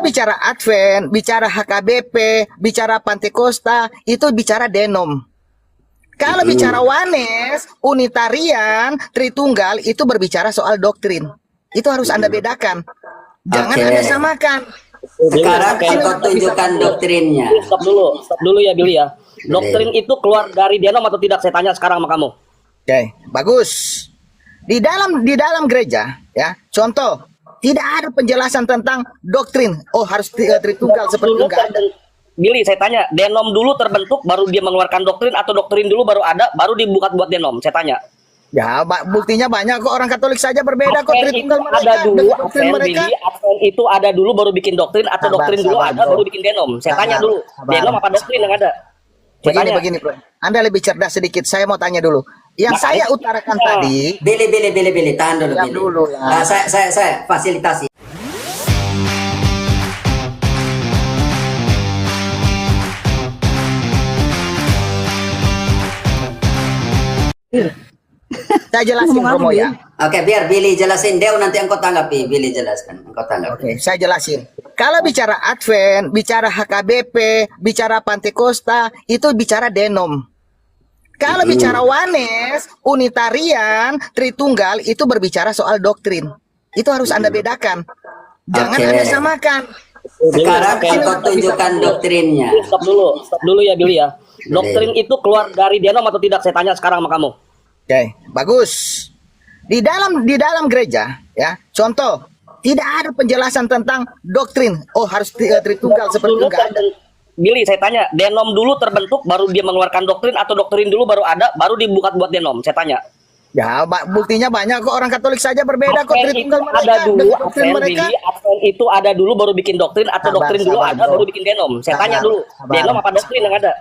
Kalau bicara Advent, bicara HKBP, bicara Pantekosta, itu bicara denom. Kalau bicara Wanes, Unitarian, Tritunggal, itu berbicara soal doktrin. Itu harus Anda bedakan. Jangan Anda samakan. Sekarang engkau tunjukkan doktrinnya. Stop dulu ya Billy ya. Doktrin itu keluar dari denom atau tidak? Saya tanya sekarang sama kamu. Oke, bagus. Di dalam gereja, ya, contoh. Tidak ada penjelasan tentang doktrin. Oh, harus Tritunggal seperti enggak ada. Billy, saya tanya, denom dulu terbentuk baru dia mengeluarkan doktrin atau doktrin dulu baru ada baru dibuat buat denom? Saya tanya. Ya, buktinya banyak kok, orang Katolik saja berbeda kok. Tritunggal ada dulu, Billy, itu ada dulu baru bikin doktrin atau doktrin dulu ada baru bikin denom. Saya tanya dulu, denom apa doktrin yang ada? Begini, bro. Anda lebih cerdas sedikit. Saya mau tanya dulu. Yang saya utarakan tadi. Billy, tahan dulu. Billy. Dulu ya. Saya fasilitasi. Saya jelasin Romo ya. Oke, biar Billy jelasin. Deo nanti engkau tanggapi. Billy jelaskan. Engkau tanggapi. Oke, saya jelasin. Kalau bicara Advent, bicara HKBP, bicara Pantekosta, itu bicara denom. Kalau bicara Wanes, Unitarian, Tritunggal, itu berbicara soal doktrin. Itu harus Anda bedakan. Jangan Anda samakan. Sekarang engkau tunjukkan doktrinnya. Stop dulu ya Billy ya. Doktrin itu keluar dari denom atau tidak? Saya tanya sekarang sama kamu. Oke, bagus. Di dalam gereja, ya, contoh, tidak ada penjelasan tentang doktrin. Oh, harus Tritunggal seperti enggak ada. Billy, saya tanya, denom dulu terbentuk baru dia mengeluarkan doktrin atau doktrin dulu baru ada baru dibuat buat denom? Saya tanya. Ya, buktinya banyak kok, orang Katolik saja berbeda kok. Tritunggal Ada dulu, Advent itu ada dulu baru bikin doktrin atau doktrin dulu ada baru bikin denom. Saya tanya dulu, denom apa doktrin yang ada?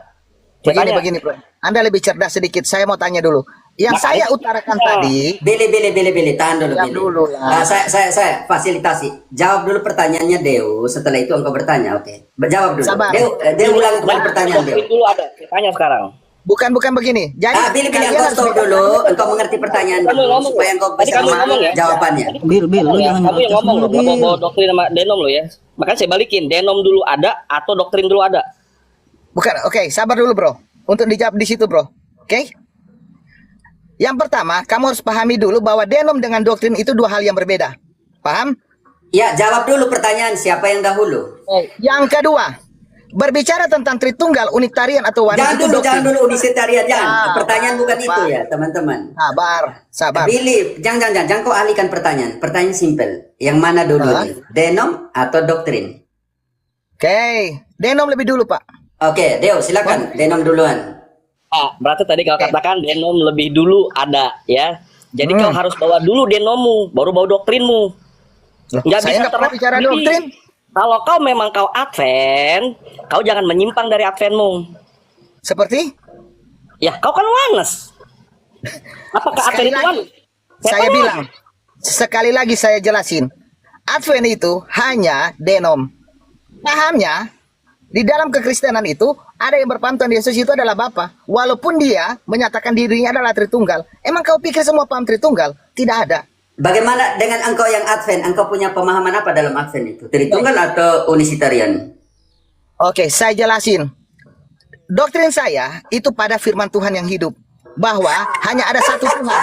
Begini, bro. Anda lebih cerdas sedikit. Saya mau tanya dulu. Yang saya utarakan tadi. Billy, tahan dulu. Dulu ya. Saya fasilitasi. Jawab dulu pertanyaannya Deo. Setelah itu engkau bertanya. Oke. Jawab dulu. Sabar. Deo ulang kembali pertanyaan Deo. Dulu ada. Saya tanya sekarang. Bukan begini. Jadi Billy, engkau stop dulu. Engkau mengerti pertanyaan dulu supaya engkau bisa jawabannya. Bill, lu jangan kamu yang ngomong loh, bawa doktrin sama denom lo ya. Makanya saya balikin, denom dulu ada atau doktrin dulu ada? Bukan. Oke, sabar dulu, bro. Untuk dijawab di situ, bro. Oke? Yang pertama, kamu harus pahami dulu bahwa denom dengan doktrin itu dua hal yang berbeda. Paham? Ya, jawab dulu pertanyaan siapa yang dahulu. Yang kedua, berbicara tentang Tritunggal, Unitarian atau Wanes itu doktrin. Jangan dulu Unitarian, jangan. Pertanyaan bukan itu ya, teman-teman. Sabar. Billy, jangan kau alihkan pertanyaan. Pertanyaan simpel. Yang mana dulu nih? Denom atau doktrin? Oke, denom lebih dulu, Pak. Oke, Deo, silakan. Denom duluan. Berarti tadi kau katakan denom lebih dulu ada ya. Jadi kau harus bawa dulu denommu, baru bawa doktrinmu. Saya nggak pernah bicara doktrin. Kalau kau memang kau Advent, kau jangan menyimpang dari Adventmu. Seperti? Ya, kau kan Wanes. Apakah Advent itu Wanes? Saya bilang, sekali lagi saya jelasin. Advent itu hanya denom. Pahamnya, di dalam kekristenan itu ada yang berpaham Tuhan Yesus itu adalah Bapa. Walaupun dia menyatakan dirinya adalah Tritunggal. Emang kau pikir semua paham Tritunggal? Tidak ada. Bagaimana dengan engkau yang Advent? Engkau punya pemahaman apa dalam Advent itu? Tritunggal atau Unisitarian? Oke, saya jelasin. Doktrin saya itu pada firman Tuhan yang hidup. Bahwa hanya ada satu Tuhan.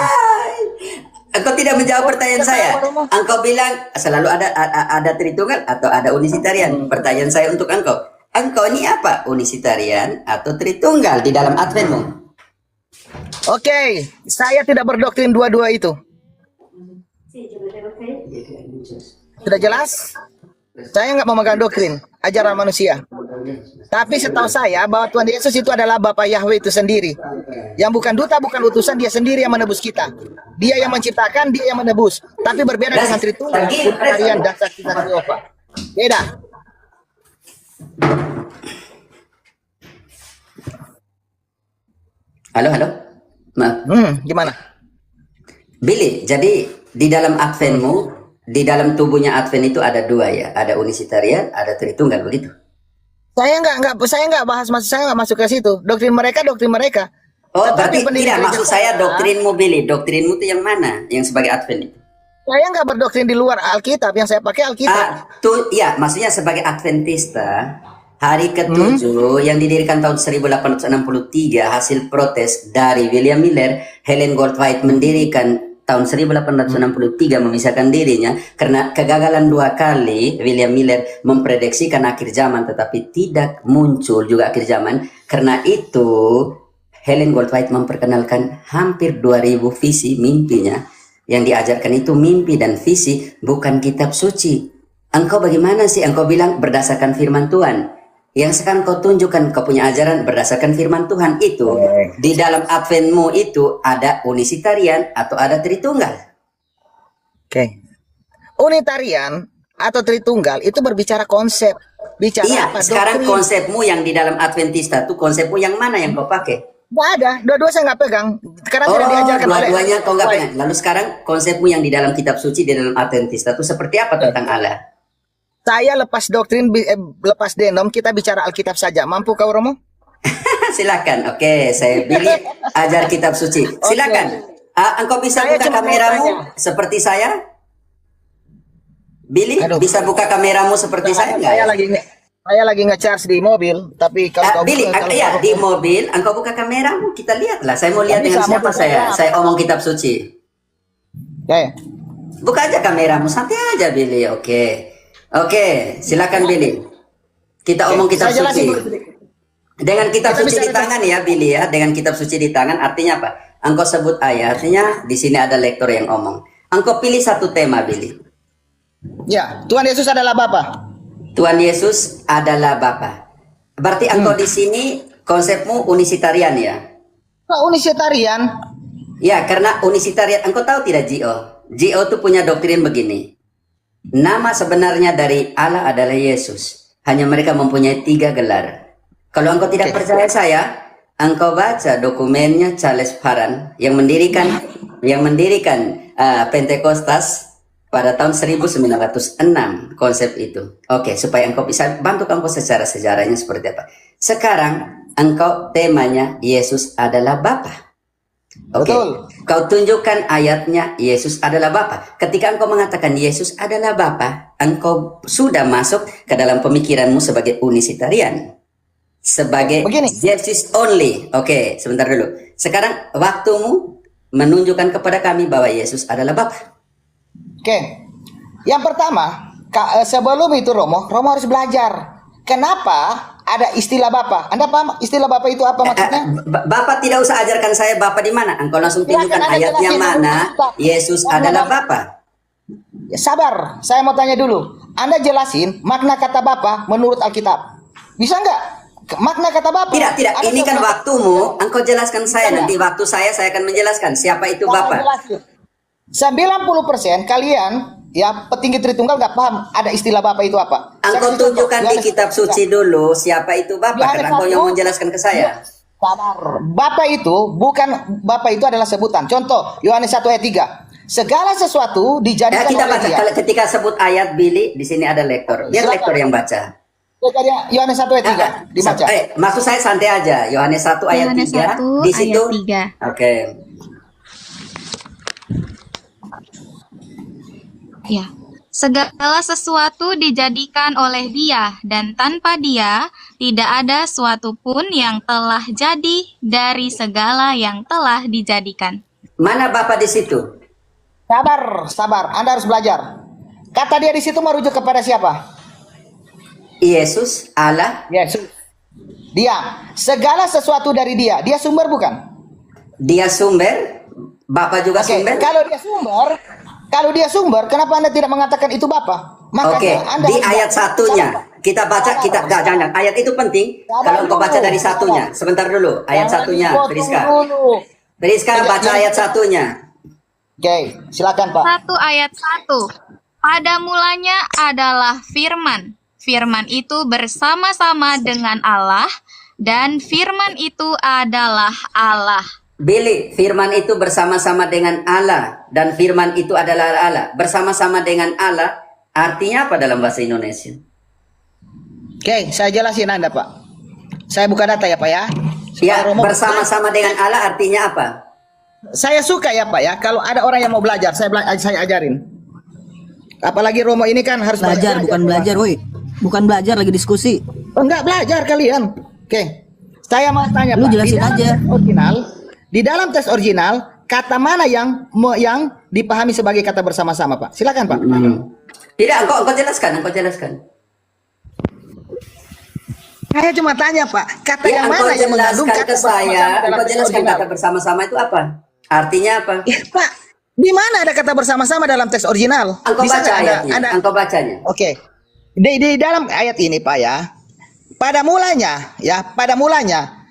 Engkau tidak menjawab pertanyaan saya. Engkau bilang selalu ada Tritunggal atau ada Unisitarian. Pertanyaan saya untuk engkau. Engkau ini apa? Unisitarian atau Tritunggal di dalam Adventmu? Oke, saya tidak berdoktrin dua-dua itu. Sudah jelas? Saya nggak memegang doktrin ajaran manusia. Tapi setahu saya bahwa Tuhan Yesus itu adalah Bapa Yahweh itu sendiri. Yang bukan duta, bukan utusan, dia sendiri yang menebus kita. Dia yang menciptakan, dia yang menebus. Tapi berbeda dengan Tritunggal, Unitarian, dan Saksi-saksi Yehova. Beda. Halo. Maaf. Gimana? Billy, jadi di dalam Adventmu, di dalam tubuhnya Advent itu ada dua ya, ada Unisitarian, ada Tritunggal begitu. Saya nggak bahas, saya nggak masuk ke situ. Doktrin mereka. Oh, berarti tidak maksud saya doktrinmu, Billy. Doktrinmu itu yang mana? Yang sebagai Advent itu? Saya nggak berdoktrin di luar Alkitab, yang saya pakai Alkitab. Ya, maksudnya sebagai Adventista, hari ke-7 yang didirikan tahun 1863 hasil protes dari William Miller, Helen Goldwhite mendirikan tahun 1863 memisahkan dirinya karena kegagalan 2 kali. William Miller memprediksikan akhir zaman tetapi tidak muncul juga akhir zaman. Karena itu Helen Goldwhite memperkenalkan hampir 2000 visi mimpinya. Yang diajarkan itu mimpi dan visi, bukan kitab suci. Engkau bagaimana sih? Engkau bilang berdasarkan firman Tuhan. Yang sekarang kau tunjukkan kau punya ajaran berdasarkan firman Tuhan itu. Di dalam Adventmu itu ada unisitarian atau ada Tritunggal. Oke. Unitarian atau Tritunggal itu berbicara konsep. Bicara Iya, apa? sekarang Doktrin. konsepmu yang di dalam Adventista itu konsepmu yang mana yang kau pakai? Nggak ada. Dua-dua saya nggak pegang. Karena tidak diajarkan oleh. Dua-duanya kau nggak pegang. Lalu sekarang konsepmu yang di dalam kitab suci, di dalam Adventista itu seperti apa tentang Allah? Saya lepas doktrin, lepas denom, kita bicara Alkitab saja. Mampu kau, Romo? Silakan. Oke, saya pilih ajar kitab suci. Silakan. Engkau bisa Saya buka cuma mau kameramu tanya. seperti saya? Billy, Aduh. bisa buka kameramu seperti saya nggak? Saya lagi nge-charge di mobil, tapi kalau Billy, ya di mobil, engkau buka kameramu, kita lihatlah. Saya mau lihat dengan siapa saya omong kitab suci. Ya. Buka aja kameramu, santai aja Billy. Oke, silakan Billy. Kita omong kitab saya jelasin suci. dulu sedikit. Dengan kitab Kita suci di bicara tangan ya Billy ya, dengan kitab suci di tangan artinya apa? Engkau sebut ayat, artinya di sini ada lektor yang omong. Engkau pilih satu tema Billy. Ya, Tuhan Yesus adalah Bapa. Tuhan Yesus adalah Bapa. Berarti engkau di sini konsepmu unisitarian ya? Kok unisitarian? Ya, karena unisitarian, engkau tahu tidak Gio? Gio tuh punya doktrin begini. Nama sebenarnya dari Allah adalah Yesus. Hanya mereka mempunyai 3 gelar. Kalau engkau tidak percaya saya, engkau baca dokumennya Charles Parham yang mendirikan Pentekostas pada tahun 1906 konsep itu. Oke, supaya engkau bisa bantu engkau secara sejarahnya seperti apa. Sekarang engkau temanya Yesus adalah Bapa. Oke, Betul. kau tunjukkan ayatnya Yesus adalah Bapa. Ketika engkau mengatakan Yesus adalah Bapa, engkau sudah masuk ke dalam pemikiranmu sebagai unisitarian. Sebagai Begini. Jesus only. Oke, sebentar dulu. Sekarang waktumu menunjukkan kepada kami bahwa Yesus adalah Bapa. Oke. Yang pertama, sebelum itu Romo harus belajar. Kenapa ada istilah Bapa? Anda paham istilah Bapa itu apa maksudnya? Bapak tidak usah ajarkan saya Bapak di mana. Engkau langsung tunjukkan Silakan Anda ayatnya jelasin mana dulu. Yesus Anda adalah dapat- Bapa. Ya, sabar, saya mau tanya dulu. Anda jelasin makna kata Bapa menurut Alkitab. Bisa nggak? Makna kata Bapa. Tidak. Ada Ini kan seberapa- waktumu. Engkau jelaskan saya. Tidak. Nanti waktu saya akan menjelaskan siapa itu Saya Bapak. jelasin. 90% kalian ya petinggi Tritunggal nggak paham ada istilah Bapa itu apa. Saya Engkau kasih contoh. tunjukkan di Yohanes kitab 1:3. suci dulu siapa itu Bapak. Yohanes Karena engkau yang 1. menjelaskan ke saya. Sabar. Bapa itu bukan Bapa itu adalah sebutan. Contoh Yohanes 1 ayat 3. Segala sesuatu dijadikan Kita oleh baca. Dia. Kalau ketika sebut ayat Billy, di sini ada lektor. Biar Silakan. lektor yang baca. Yohanes 1 ayat 3 dibaca. Maksud saya santai aja. Yohanes 1 ayat Yohanes 3. 1 Di situ. ayat 3. Oke. Ya. Segala sesuatu dijadikan oleh Dia, dan tanpa Dia tidak ada suatu pun yang telah jadi dari segala yang telah dijadikan. Mana Bapak di situ? Sabar. Anda harus belajar. Kata dia di situ merujuk kepada siapa? Yesus, Allah, Yesus. Dia. Segala sesuatu dari Dia. Dia sumber bukan? Dia sumber, Bapak juga Oke, sumber. kalau dia sumber, kenapa Anda tidak mengatakan itu Bapa? Oke, Anda di harus- ayat satunya kita baca, jangan. Ayat itu penting. Kalau engkau baca dari satunya, sebentar dulu. Ayat Jangan satunya, dipotong Priska. dulu. Priska baca ayat satunya. Oke, silakan Pak. 1 ayat 1. Pada mulanya adalah firman. Firman itu bersama-sama dengan Allah, dan firman itu adalah Allah. Billy, firman itu bersama-sama dengan Allah dan firman itu adalah Allah. Bersama-sama dengan Allah artinya apa dalam bahasa Indonesia? Oke, saya jelasin Anda Pak. Saya buka data ya Pak ya. Ya, Supaya Romo- bersama-sama dengan Allah artinya apa? Saya suka ya Pak ya, kalau ada orang yang mau belajar, saya ajarin. Apalagi Romo ini kan harus Belajar, bukan belajar, woi. Bukan belajar, lagi diskusi. Oh, enggak belajar kalian. Oke. Saya mau tanya Lu Pak, jelasin aja. Di dalam tes original, kata mana yang dipahami sebagai kata bersama-sama, Pak? Silakan, Pak. Tidak, engkau jelaskan. Saya cuma tanya, Pak, kata Ya, yang engkau mana yang mengandung jelaskan kata ke saya, bersama-sama dalam engkau tes jelaskan original? kata bersama-sama itu apa? Artinya apa? Pak, di mana ada kata bersama-sama dalam teks original? Engkau Bisa baca nggak ayatnya, engkau bacanya. Oke. Di dalam ayat ini, Pak ya. Pada mulanya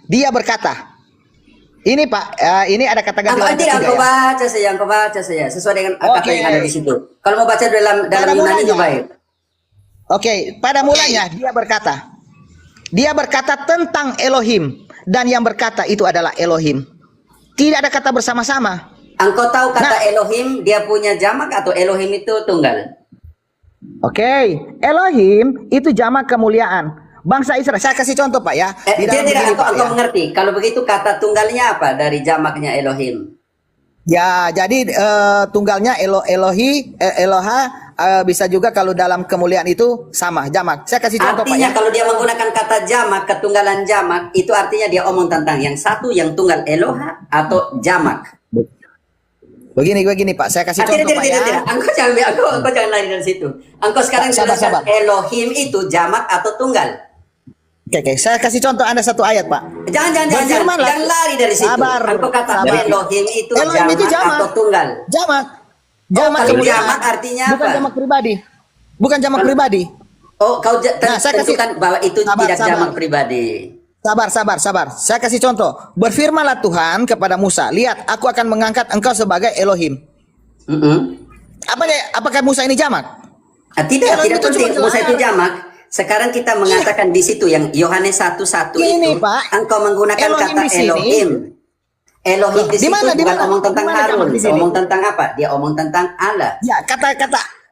dia berkata. Ini Pak, ini ada kata ganti Engkau orang tidak, ketiga engkau baca saya sesuai dengan kata Oke. yang ada di situ. Kalau mau baca dalam Pada Yunani itu mulanya. baik. Oke, pada mulanya dia berkata. Dia berkata tentang Elohim dan yang berkata itu adalah Elohim. Tidak ada kata bersama-sama. Engkau tahu kata Nah. Elohim dia punya jamak atau Elohim itu tunggal? Oke, Elohim itu jamak kemuliaan. Bangsa Israel, saya kasih contoh Pak ya. Di dalam Tidak, begini, Pak, engkau ya. mengerti. Kalau begitu kata tunggalnya apa dari jamaknya Elohim? Ya, jadi tunggalnya Eloha bisa juga kalau dalam kemuliaan itu sama jamak. Saya kasih contoh Pak Artinya ya. kalau dia menggunakan kata jamak, ketunggalan jamak, itu artinya dia omong tentang yang satu yang tunggal Eloha atau jamak. Begini Pak, saya kasih contoh Pak ya. Tidak. Engkau jangan lari dari situ. Engkau sekarang Sabar, jelaskan sabar. Elohim itu jamak atau tunggal. Oke, saya kasih contoh Anda satu ayat Pak. Jangan Berfirmanlah. lari dari situ. Sabar, Engkau kata sabar. Elohim itu Elohim itu jamak atau tunggal. Jamak. Kalau kemuliaan. jamak artinya Bukan apa? jamak pribadi. Bukan jamak pribadi. Oh, kau Nah, saya kasih- tentukan bahwa itu Sabar, tidak sabar. jamak pribadi. Sabar. Saya kasih contoh. Berfirmanlah Tuhan kepada Musa, lihat, aku akan mengangkat engkau sebagai Elohim. Apakah Musa ini jamak? Tidak Elohim itu penting. cuma Musa itu gelar. jamak. Sekarang kita mengatakan di situ yang Yohanes 1:1 Ini, itu, Pak. engkau menggunakan Elohim kata di sini. Elohim. Elohim di Di situ mana, di bukan mana? omong tentang Di mana Harun, jamak di sini? omong tentang apa? Dia omong tentang Allah.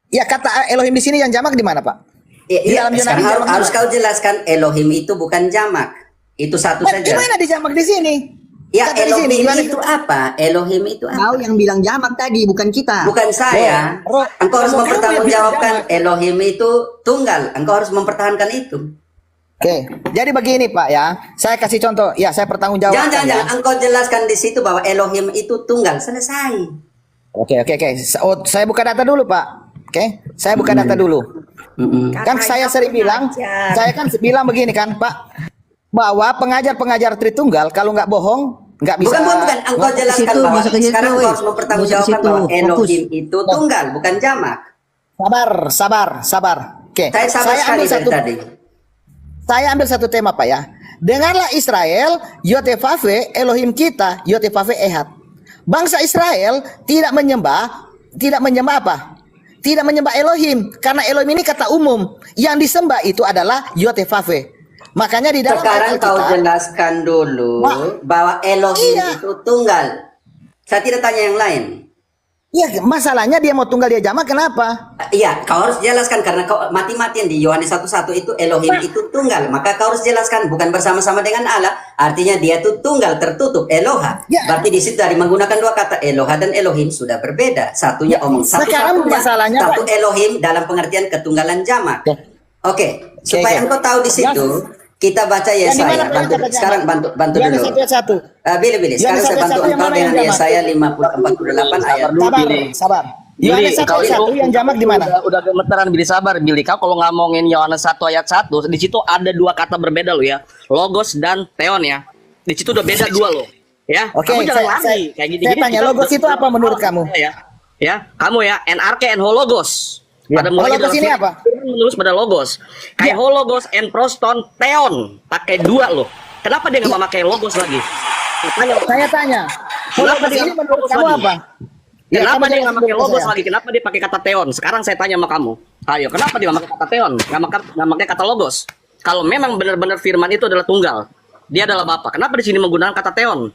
Ya, kata Elohim di sini yang jamak di mana, Pak? Di Iya, dalam Yunani sekarang jamak harus mana? kau jelaskan Elohim itu bukan jamak. Itu satu Di saja. mana di jamak di sini? Ya, Kata di Elohim sini, gimana itu apa? Elohim itu apa? Kau yang bilang jamak tadi, bukan kita. Bukan saya. Bro, Engkau harus Bro, mempertanggungjawabkan Elohim itu tunggal. Engkau harus mempertahankan itu. Oke, jadi begini Pak ya. Saya kasih contoh. Ya, saya bertanggungjawabkan. Jangan. Ya. Engkau jelaskan di situ bahwa Elohim itu tunggal. Selesai. Oke. Saya buka data dulu Pak. Oke, saya buka data dulu. Kan saya sering bilang, saya kan bilang begini kan Pak, bahwa pengajar-pengajar Tritunggal kalau nggak bohong nggak bisa. Bukan. Engkau Nggak ke jelaskan situ, bahwa nggak ke situ, sekarang woi. engkau harus mempertanggungjawabkan Nggak ke bahwa situ, Elohim fokus. itu tunggal, bukan jamak. Sabar. Oke, Saya sabar sekali ambil dari tadi. Saya ambil satu tema Pak ya. Dengarlah Israel, Yotevave Elohim kita, Yotevave Ehad. Bangsa Israel tidak menyembah apa? Tidak menyembah Elohim, karena Elohim ini kata umum. Yang disembah itu adalah Yotevave. Makanya di dalam Sekarang ayat kau Alkitab, jelaskan dulu Pak. bahwa Elohim Iya. itu tunggal. Saya tidak tanya yang lain. ya masalahnya dia mau tunggal dia jamak, kenapa? Iya, kau harus jelaskan karena kau mati-matian di Yohanes 1:1 itu Elohim itu tunggal. Maka kau harus jelaskan bukan bersama-sama dengan Allah. Artinya dia itu tunggal tertutup Eloha. Ya. Berarti di situ dari menggunakan dua kata Eloha dan Elohim sudah berbeda. Satunya omong sekarang satu-satunya. masalahnya, Satu Pak. Elohim dalam pengertian ketunggalan jamak. Ya. Oke, supaya Oke. engkau tahu di situ, kita baca Yang di mana Yesaya. Pak, yang Sekarang bantu Yohanes dulu. 1 ayat 1. Billy. Sekarang Yohanes saya 1 bantu yang engkau mana yang dengan jamak? Yesaya 48 ayat. Sabar. Billy, Yohanes 1 ayat 1 yang jamak di mana? Udah gemeteran, Billy, sabar. Billy, kau kalau ngomongin Yohanes 1 ayat 1, di situ ada dua kata berbeda lo ya. Logos dan theon ya. Di situ udah beda dua lo. Ya, Oke, kamu jangan lari saya kayak gini. tanya, kita logos udah- itu apa menurut kamu? Ya, kamu ya, NRK and hologos. Ya, Pada mulanya hologos dalam ini firman apa? Tuhan menulis pada logos. Kayak hologos and proston theon, pakai dua loh. Kenapa dia nggak mau pakai logos lagi? Saya tanya, Kenapa hologos dia ini nggak menurut logos kamu lagi? apa? Ya, Kenapa kamu dia nggak jelasin pakai dulu ke logos saya. lagi? Kenapa dia pakai kata theon? Sekarang saya tanya sama kamu. Ayo, kenapa dia nggak pakai kata theon? Nggak pakai kata logos? Kalau memang benar-benar firman itu adalah tunggal, dia adalah Bapa. Kenapa di sini menggunakan kata theon?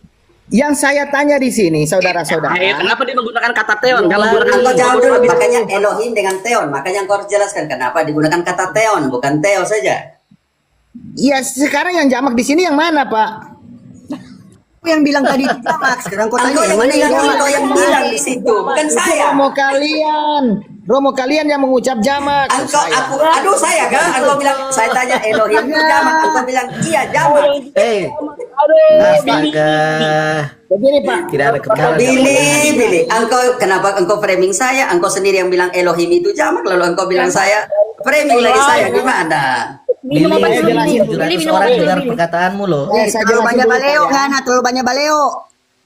Yang saya tanya di sini, saudara-saudara. Ayo, kenapa dia menggunakan kata theon? Kalau menggunakan Engkau jawab dulu, logos, makanya Elohim dengan Theon. Makanya engkau harus jelaskan kenapa digunakan kata Theon, bukan Theo saja. Ya, sekarang yang jamak di sini yang mana, Pak? Aku yang bilang tadi itu jamak. Sekarang kau tanya Engkau yang yang mana yang bilang, jamak? engkau yang bilang di situ, bukan saya. Mau kalian. Romo, kalian yang mengucap jamak. Engkau, aduh saya kan, engkau bilang, saya tanya Elohim itu jamak, engkau bilang iya jamak. Astaga. Begini Pak. Tidak ada kepala. Billy, kenapa engkau framing saya? Engkau sendiri yang bilang Elohim itu jamak, lalu engkau bilang saya framing lagi saya gimana? Billy, jujur aku seorang dengar perkataanmu loh. Saya Terlalu jelasin banyak dulu, baleo Pak, ya. kan, terlalu banyak baleo.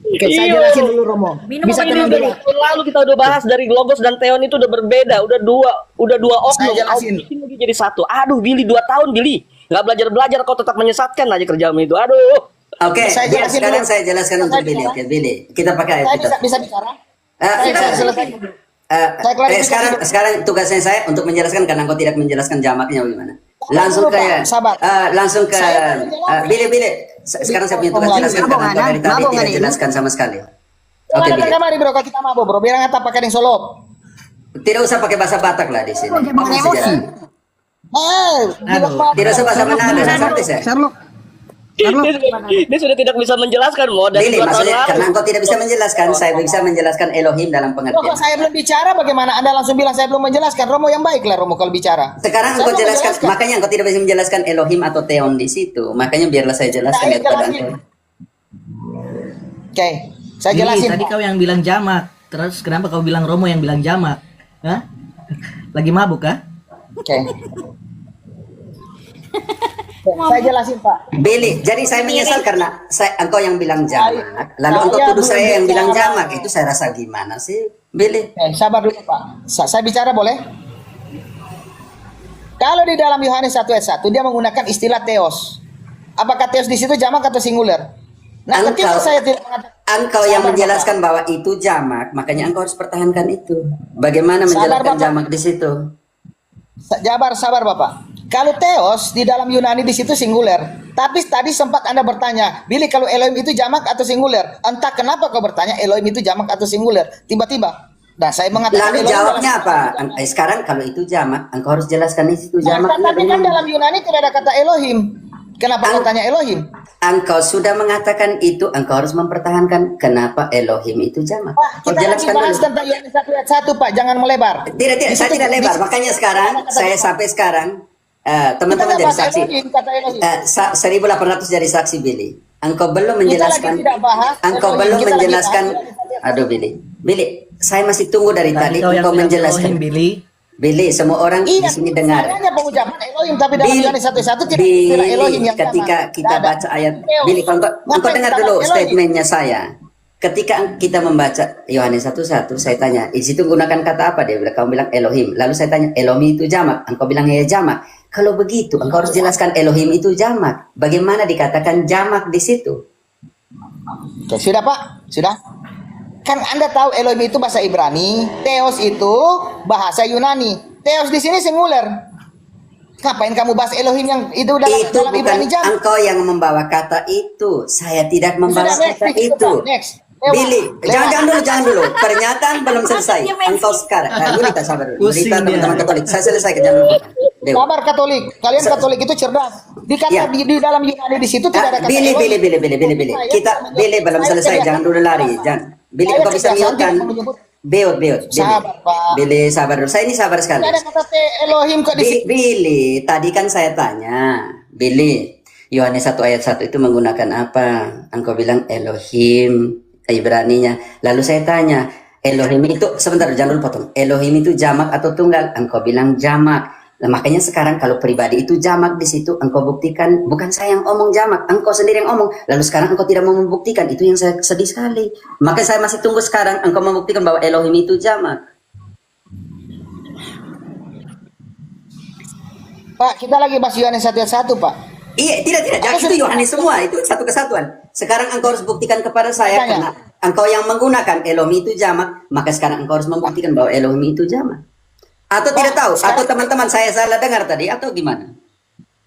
Oke, saya jelasin dulu Romo. Bisa tenang dulu. Lalu kita udah bahas dari Logos dan Theon itu udah berbeda, udah dua oknum. Saya jelasin. Kau bikin lagi jadi satu. Aduh, Billy 2 tahun Billy. Nggak belajar kau tetap menyesatkan aja kerjamu itu. Aduh. Oke, Saya biar jelasin sekarang dulu. saya jelaskan untuk Saya Billy. bicara. Oke, Billy, kita pakai Saya kita. bisa bicara. Eh, Saya kita- selesai. Saya klarifikasi. sekarang tugasnya saya untuk menjelaskan karena engkau tidak menjelaskan jamaknya bagaimana. Sabar Langsung dulu, ke Pak. Sabar. langsung ke Saya belum jelasin. Billy. Sekarang saya punya tugas Ngomong jelaskan lagi. karena engkau dari tadi Mabok, tidak Ngani. jelaskan sama sekali. Oke, Oke, Billy. kamari bro, kalau kita mabok bro, biar ngata pakai yang solop. Tidak usah pakai bahasa Batak lah di sini. Jangan Bisa emosi. jalan. Tidak usah bahasa Manado, santai saya. Sherlock. Dia sudah tidak bisa menjelaskan mau dari Billy, 2 tahun maksudnya lalu. karena engkau tidak bisa menjelaskan, saya bisa menjelaskan Elohim dalam Loh, pengertian. kok saya belum bicara, bagaimana Anda langsung bilang saya belum menjelaskan? Romo yang baik lah Romo kalau bicara. Sekarang Saya engkau belum jelaskan, menjelaskan. makanya engkau tidak bisa menjelaskan Elohim atau Theon di situ. Makanya biarlah saya jelaskan Saya kepada jelasin. engkau. Oke, saya Billy, jelasin. tadi kau yang bilang jamak. Terus kenapa kau bilang Romo yang bilang jamak? Hah? Lagi mabuk kah? Oke. Saya jelasin Pak. Billy, jadi saya menyesal karena engkau yang bilang jamak. Lalu engkau Saya tuduh belum saya yang bilang bicara. jamak. Itu saya rasa gimana sih, Billy? Sabar dulu Pak. Saya bicara boleh? Kalau di dalam Yohanes 1 ayat 1 dia menggunakan istilah theos. Apakah theos di situ jamak atau singular? Nah, ketika saya tidak mengatakan Engkau yang Sabar, menjelaskan bahwa itu jamak, makanya engkau harus pertahankan itu. Bagaimana menjelaskan Bapak. jamak di situ? Sabar Bapak. Kalau theos di dalam Yunani di situ singular. Tapi tadi sempat Anda bertanya, Billy kalau Elohim itu jamak atau singular? Entah kenapa kau bertanya Elohim itu jamak atau singular. Tiba-tiba. Nah, saya mengatakan Lalu Elohim jawabnya adalah- apa? Sekarang kalau itu jamak, engkau harus jelaskan itu Nah, jamak. tapi kan dalam Yunani tidak ada kata Elohim. Kenapa kau tanya Elohim? Engkau sudah mengatakan itu, engkau harus mempertahankan kenapa Elohim itu jamak. Pak, Kau kita lagi jelaskan bahas dulu. tentang Yohanes 1 ayat 1 Pak, jangan melebar. Tidak, Di saya situ- tidak lebar. di- Makanya sekarang, saya sampai sekarang, teman-teman Kita jadi bahas saksi. Elohim, kata Elohim. 1800 jadi saksi, Billy. Engkau belum menjelaskan. lagi tidak bahas Engkau Elohim, belum kita lagi menjelaskan. bahas Aduh, Billy, saya masih tunggu dari tadi kau yang engkau bilang menjelaskan. Elohim, Billy. Billy, semua orang Iya, di sini dengar. hanya pengucapan Elohim, tapi dalam Yohanes 1 ayat 1 tidak istilah Billy, Elohim yang ketika sama. kita Tidak ada. baca ayat Theos. Billy, engkau Ngapain dengar kita dulu bahas Elohim? statementnya saya. Ketika kita membaca Yohanes 1:1, saya tanya, di situ gunakan kata apa? Dia bilang, kamu bilang Elohim. Lalu saya tanya, Elohim itu jamak. Engkau bilang ya jamak. Kalau begitu, engkau harus jelaskan Elohim itu jamak. Bagaimana dikatakan jamak di situ? Oke, sudah Pak? Sudah? Kan Anda tahu Elohim itu bahasa Ibrani, Theos itu bahasa Yunani. Theos di sini singular. Ngapain kamu bahas Elohim yang itu dalam, Itu dalam bukan Ibrani jamak? engkau yang membawa kata itu. Saya tidak membawa Sudah, next, kata next, itu. next. Billy, Lewat. jangan dulu. Pernyataan belum selesai. Engkau sekarang. Berita sabar dulu. Pusing Berita dia. teman-teman Katolik. Saya selesaikan, jangan dulu. Dewa. Sabar Katolik. Kalian Katolik itu cerdas. Dikata Ya. di dalam Yunani di situ tidak ada kata Billy. Elohim. Kita Billy belum selesai. Jangan dulu lari. Jangan. Billy, Saya kau bisa tidak mute kan? tidak menyebut- Beot. Billy. Sabar, Pak. Billy, sabar dulu. Saya ini sabar sekali. Tidak ada kata Elohim kok di situ. Billy, tadi kan saya tanya. Billy, Yohanes 1 ayat 1 itu menggunakan apa? Engkau bilang Elohim, Ibraninya. Lalu saya tanya, Elohim itu, sebentar, jangan dulu potong. Elohim itu jamak atau tunggal? Engkau bilang jamak. Nah, makanya sekarang kalau pribadi itu jamak di situ, engkau buktikan. Bukan saya yang omong jamak, engkau sendiri yang omong. Lalu sekarang engkau tidak mau membuktikan. Itu yang saya sedih sekali. Makanya saya masih tunggu sekarang engkau membuktikan bahwa Elohim itu jamak. Pak, kita lagi bahas Yohanes 1 ayat 1, Pak. Iya, tidak. Jangan itu Yohanes semua, itu satu kesatuan. Sekarang engkau harus buktikan kepada saya Tanya. karena engkau yang menggunakan Elohim itu jamak, maka sekarang engkau harus membuktikan bahwa Elohim itu jamak. Atau tidak tahu, atau teman-teman saya salah dengar tadi, atau gimana?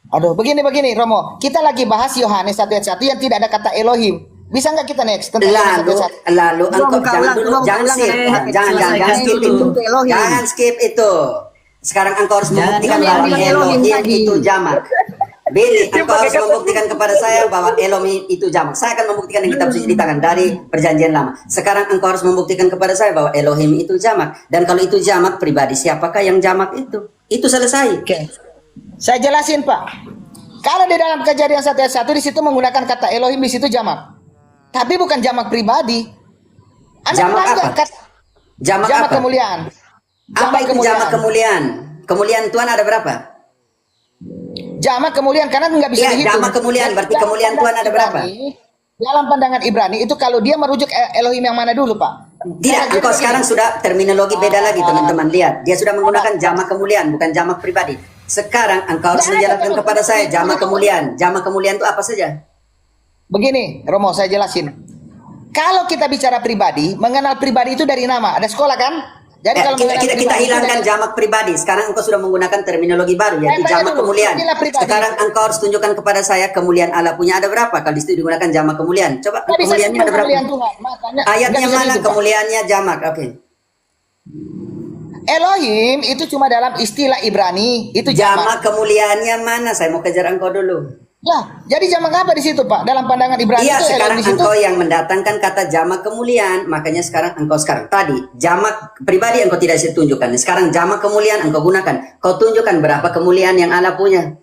Aduh, begini Romo. Kita lagi bahas Yohanes 1 ayat 1 yang tidak ada kata Elohim. Bisa nggak kita next tentang Yohanes 1 ayat 1? Lalu engkau buka jangan ulang, dulu, buka jangan ulang, skip, jangan selesaikan skip dulu. itu, Elohim. jangan skip itu. Sekarang engkau harus Jangan membuktikan ulang bahwa Elohim Elohim tadi. itu jamak. Billy, engkau harus membuktikan kepada saya bahwa Elohim itu jamak. Saya akan membuktikan yang kitab suci di tangan dari perjanjian lama. Sekarang engkau harus membuktikan kepada saya bahwa Elohim itu jamak. Dan kalau itu jamak pribadi, siapakah yang jamak itu? Itu selesai. Oke. Saya jelasin, Pak. Kalau di dalam Kejadian 1 ayat 1 di situ menggunakan kata Elohim di situ jamak. Tapi bukan jamak pribadi. Anda Jamak pernah apa? nggak kata Jamak jamak apa? kemuliaan? Apa itu jamak kemulian? Kemuliaan Tuhan ada berapa? Jamak kemulian karena nggak bisa Iya, dihitung. jamak kemulian, berarti Dalam kemulian pandangan Tuhan ada berapa? Ibrani, dalam pandangan Ibrani itu kalau dia merujuk Elohim yang mana dulu, Pak? Tidak, Nah, engkau jadi sekarang begini. sudah terminologi beda lagi, teman-teman. Lihat, dia sudah menggunakan jamak kemulian, bukan jamak pribadi. Sekarang engkau harus menjelaskan kepada saya jamak kemulian. Jamak kemulian itu apa saja? Begini, Romo, saya jelasin. Kalau kita bicara pribadi, mengenal pribadi itu dari nama. Ada sekolah kan? Jadi kalau mengenal Kita pribadi itu hilangkan dari- jamak pribadi. Sekarang engkau sudah menggunakan terminologi baru, yaitu Saya tanya jamak dulu, kemulian. istilah pribadi. Sekarang engkau harus tunjukkan kepada saya kemuliaan Allah punya ada berapa? Kalau di situ digunakan jamak kemulian. Coba Nggak bisa kemuliaannya dihitung ada berapa? kemuliaan Tuhan. Makanya Ayatnya nggak bisa mana dihitung, Pak. kemuliaannya jamak? Oke. Elohim itu cuma dalam istilah Ibrani, itu jamak. Jamak kemuliaannya mana? Saya mau kejar engkau dulu. Lah, jadi jamak apa di situ, Pak? Dalam pandangan Ibrani Iya, itu sekarang Elohim di situ. engkau yang mendatangkan kata jamak kemuliaan. Makanya sekarang engkau tadi jamak pribadi engkau tidak bisa tunjukkan. Sekarang jamak kemuliaan engkau gunakan. Kau tunjukkan berapa kemuliaan yang Allah punya.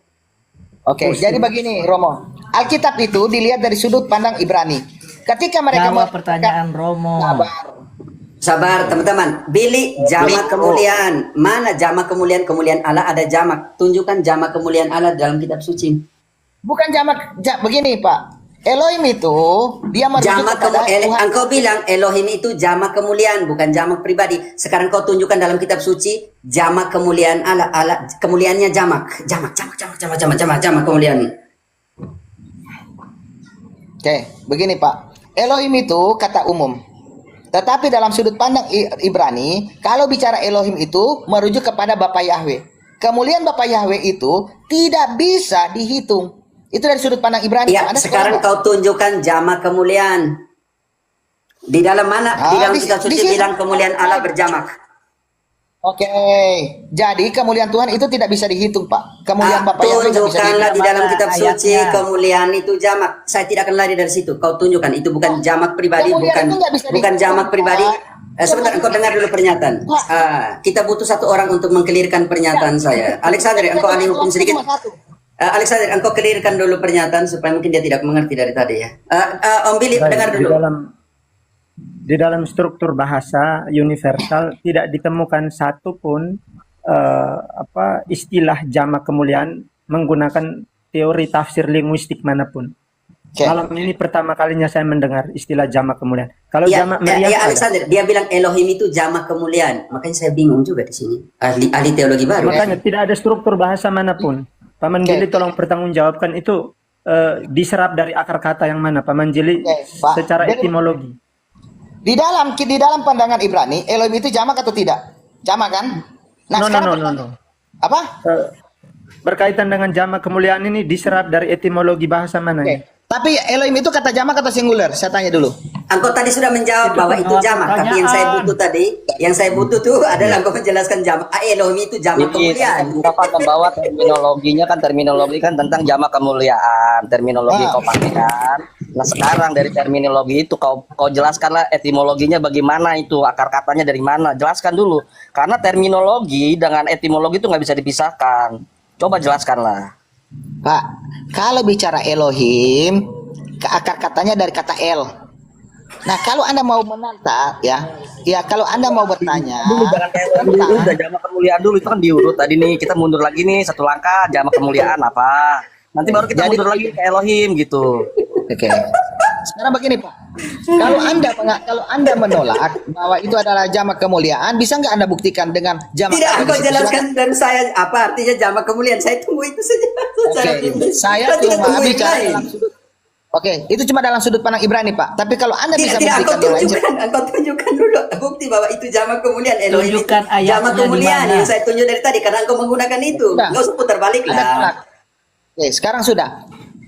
Oke, jadi begini, Romo. Alkitab itu dilihat dari sudut pandang Ibrani. Ketika mereka Jawab pertanyaan Romo. Sabar teman-teman. Billy jamak kemuliaan. Mana jamak kemuliaan? Kemuliaan Allah ada jamak. Tunjukkan jamak kemuliaan Allah dalam kitab suci. Bukan jamak, begini, Pak. Elohim itu dia merujuk Jamak kepada Tuhan. engkau bilang Elohim itu jamak kemuliaan, bukan jamak pribadi. Sekarang kau tunjukkan dalam kitab suci jamak kemuliaan Allah. Allah kemuliaannya jamak. Jamak kemuliaan. Oke, begini, Pak. Elohim itu kata umum. Tetapi dalam sudut pandang Ibrani, kalau bicara Elohim itu merujuk kepada Bapa Yahweh. Kemuliaan Bapa Yahweh itu tidak bisa dihitung. Itu dari sudut pandang Ibrani. Ya, Ada sekarang sekolah, kau tunjukkan jamak kemuliaan. Di dalam mana? Di dalam kitab di suci sini. bilang kemuliaan Allah berjamak. Oke, jadi kemuliaan Tuhan itu tidak bisa dihitung, Pak. Kemuliaan Bapa Yahweh tidak bisa Tunjukkanlah dihitung. di dalam Mana kitab suci ayatnya? kemuliaan itu jamak. Saya tidak akan lari dari situ. Kau tunjukkan itu bukan jamak pribadi, Kemuliaan itu nggak bisa bukan dihitung, jamak pribadi. Pak. Sebentar, engkau dengar dulu pernyataan. Kita butuh satu orang untuk mengkelirkan pernyataan saya. Alexander, engkau ahli hukum sedikit. Cuma satu. Alexander, engkau kelirkan dulu pernyataan supaya mungkin dia tidak mengerti dari tadi ya. Om Billy, Baik, dengar di dulu. di dalam struktur bahasa universal tidak ditemukan satupun istilah jamak kemuliaan menggunakan teori tafsir linguistik manapun. Oke. Malam ini pertama kalinya saya mendengar istilah jamak kemuliaan. Kalau Ya, jamak meriam ada. Alexander, dia bilang Elohim itu jamak kemuliaan. Makanya saya bingung juga di sini. Ahli teologi baru. Makanya tidak ada struktur bahasa manapun. Paman Oke. Jili tolong pertanggungjawabkan itu diserap dari akar kata yang mana, Paman Jili, Oke, Pak. secara Jadi- etimologi. Di dalam pandangan Ibrani, Elohim itu jamak atau tidak? Jamak kan? Nah, No. sekarang apa? Berkaitan dengan jamak kemuliaan ini diserap dari etimologi bahasa mana? Oke. Tapi Elohim itu kata jamak atau singular? Saya tanya dulu. Engkau tadi sudah menjawab bahwa itu jawab jamak, tapi yang saya pertanyaan. butuh tadi, yang saya butuh tuh adalah engkau menjelaskan jamak. Elohim itu jamak kemuliaan. Dapat membawa terminologinya kan terminologi kan tentang jamak kemuliaan, terminologi Ah. kau pakai kan. Nah sekarang dari terminologi itu kau jelaskanlah etimologinya bagaimana itu, akar katanya dari mana, jelaskan dulu. Karena terminologi dengan etimologi itu nggak bisa dipisahkan. Coba jelaskanlah. Pak, kalau bicara Elohim, akar katanya dari kata El. Nah, kalau Anda mau menantang, ya kalau Anda mau bertanya, Dulu jangan kayak dulu, udah jamak kemuliaan dulu itu kan diurut tadi nih, kita mundur lagi nih satu langkah jamak kemuliaan apa. Nanti baru kita Jadi- mundur lagi ke Elohim gitu. Oke. Sekarang begini, Pak. Kalau Anda menolak bahwa itu adalah jamak kemuliaan, bisa nggak Anda buktikan dengan jamak? Tidak, ada di engkau situ? jelaskan dan saya apa artinya jamak kemuliaan. Saya tunggu itu saja. Oke, saya tidak cuma tunggu yang bicara lain. dalam sudut. Oke, itu cuma dalam sudut pandang Ibrani, Pak. Tapi kalau Anda bisa Tidak, buktikan yang lain, engkau tunjukkan dulu bukti bahwa itu jamak kemuliaan. Elohim itu Tunjukkan ayatnya jamak di kemuliaan mana. yang saya tunjuk dari tadi karena engkau menggunakan itu. Sudah. Engkau usah putar balik Anda tolak. lah. Oke, sekarang sudah.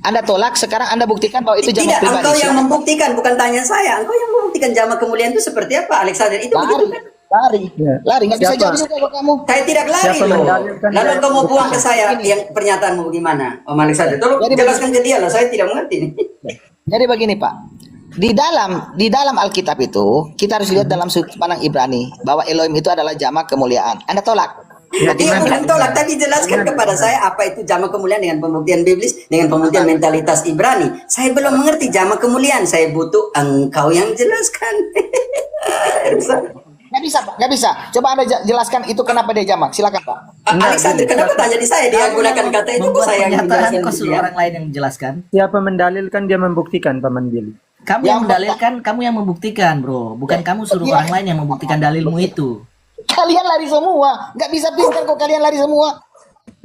Anda tolak, sekarang Anda buktikan bahwa itu jamak Tidak, pribadi. engkau yang Silakan. membuktikan, bukan tanya saya. Engkau yang membuktikan jamak kemuliaan itu seperti apa, Alexander? Itu begitu kan? Lari. Ya. Lari nggak bisa Siapa? jawab juga kok kamu. Saya tidak lari Siapa loh. mendalilkan Lalu dia? engkau mau buang ke saya yang pernyataanmu gimana? Om Alexander, tolong Jadi jelaskan ke dia loh. Saya tidak mengerti nih. Jadi begini Pak, di dalam Alkitab itu kita harus lihat dalam sudut pandang Ibrani bahwa Elohim itu adalah jamak kemuliaan. Anda tolak? Ya, di Dia mana? bukan tolak. Tadi jelaskan kepada saya apa itu jamak kemuliaan dengan pembuktian biblis, dengan pembuktian mentalitas Ibrani. Saya belum mengerti jamak kemuliaan. Saya butuh engkau yang jelaskan. Nggak bisa Pak, nggak bisa. Coba Anda jelaskan itu kenapa dia jamak. Silakan Pak. Alexander, kenapa tanya di saya? Dia gunakan kata itu, kok Membuat saya yang pernyataan, menjelaskan kok ke suruh dia? orang lain yang menjelaskan. Siapa mendalilkan dia membuktikan Paman Billy? Kamu Yang yang mendalilkan, kamu yang membuktikan, bro. Bukan kamu suruh orang lain yang membuktikan dalilmu itu. Kalian lari semua. Nggak bisa pintar kok kalian lari semua.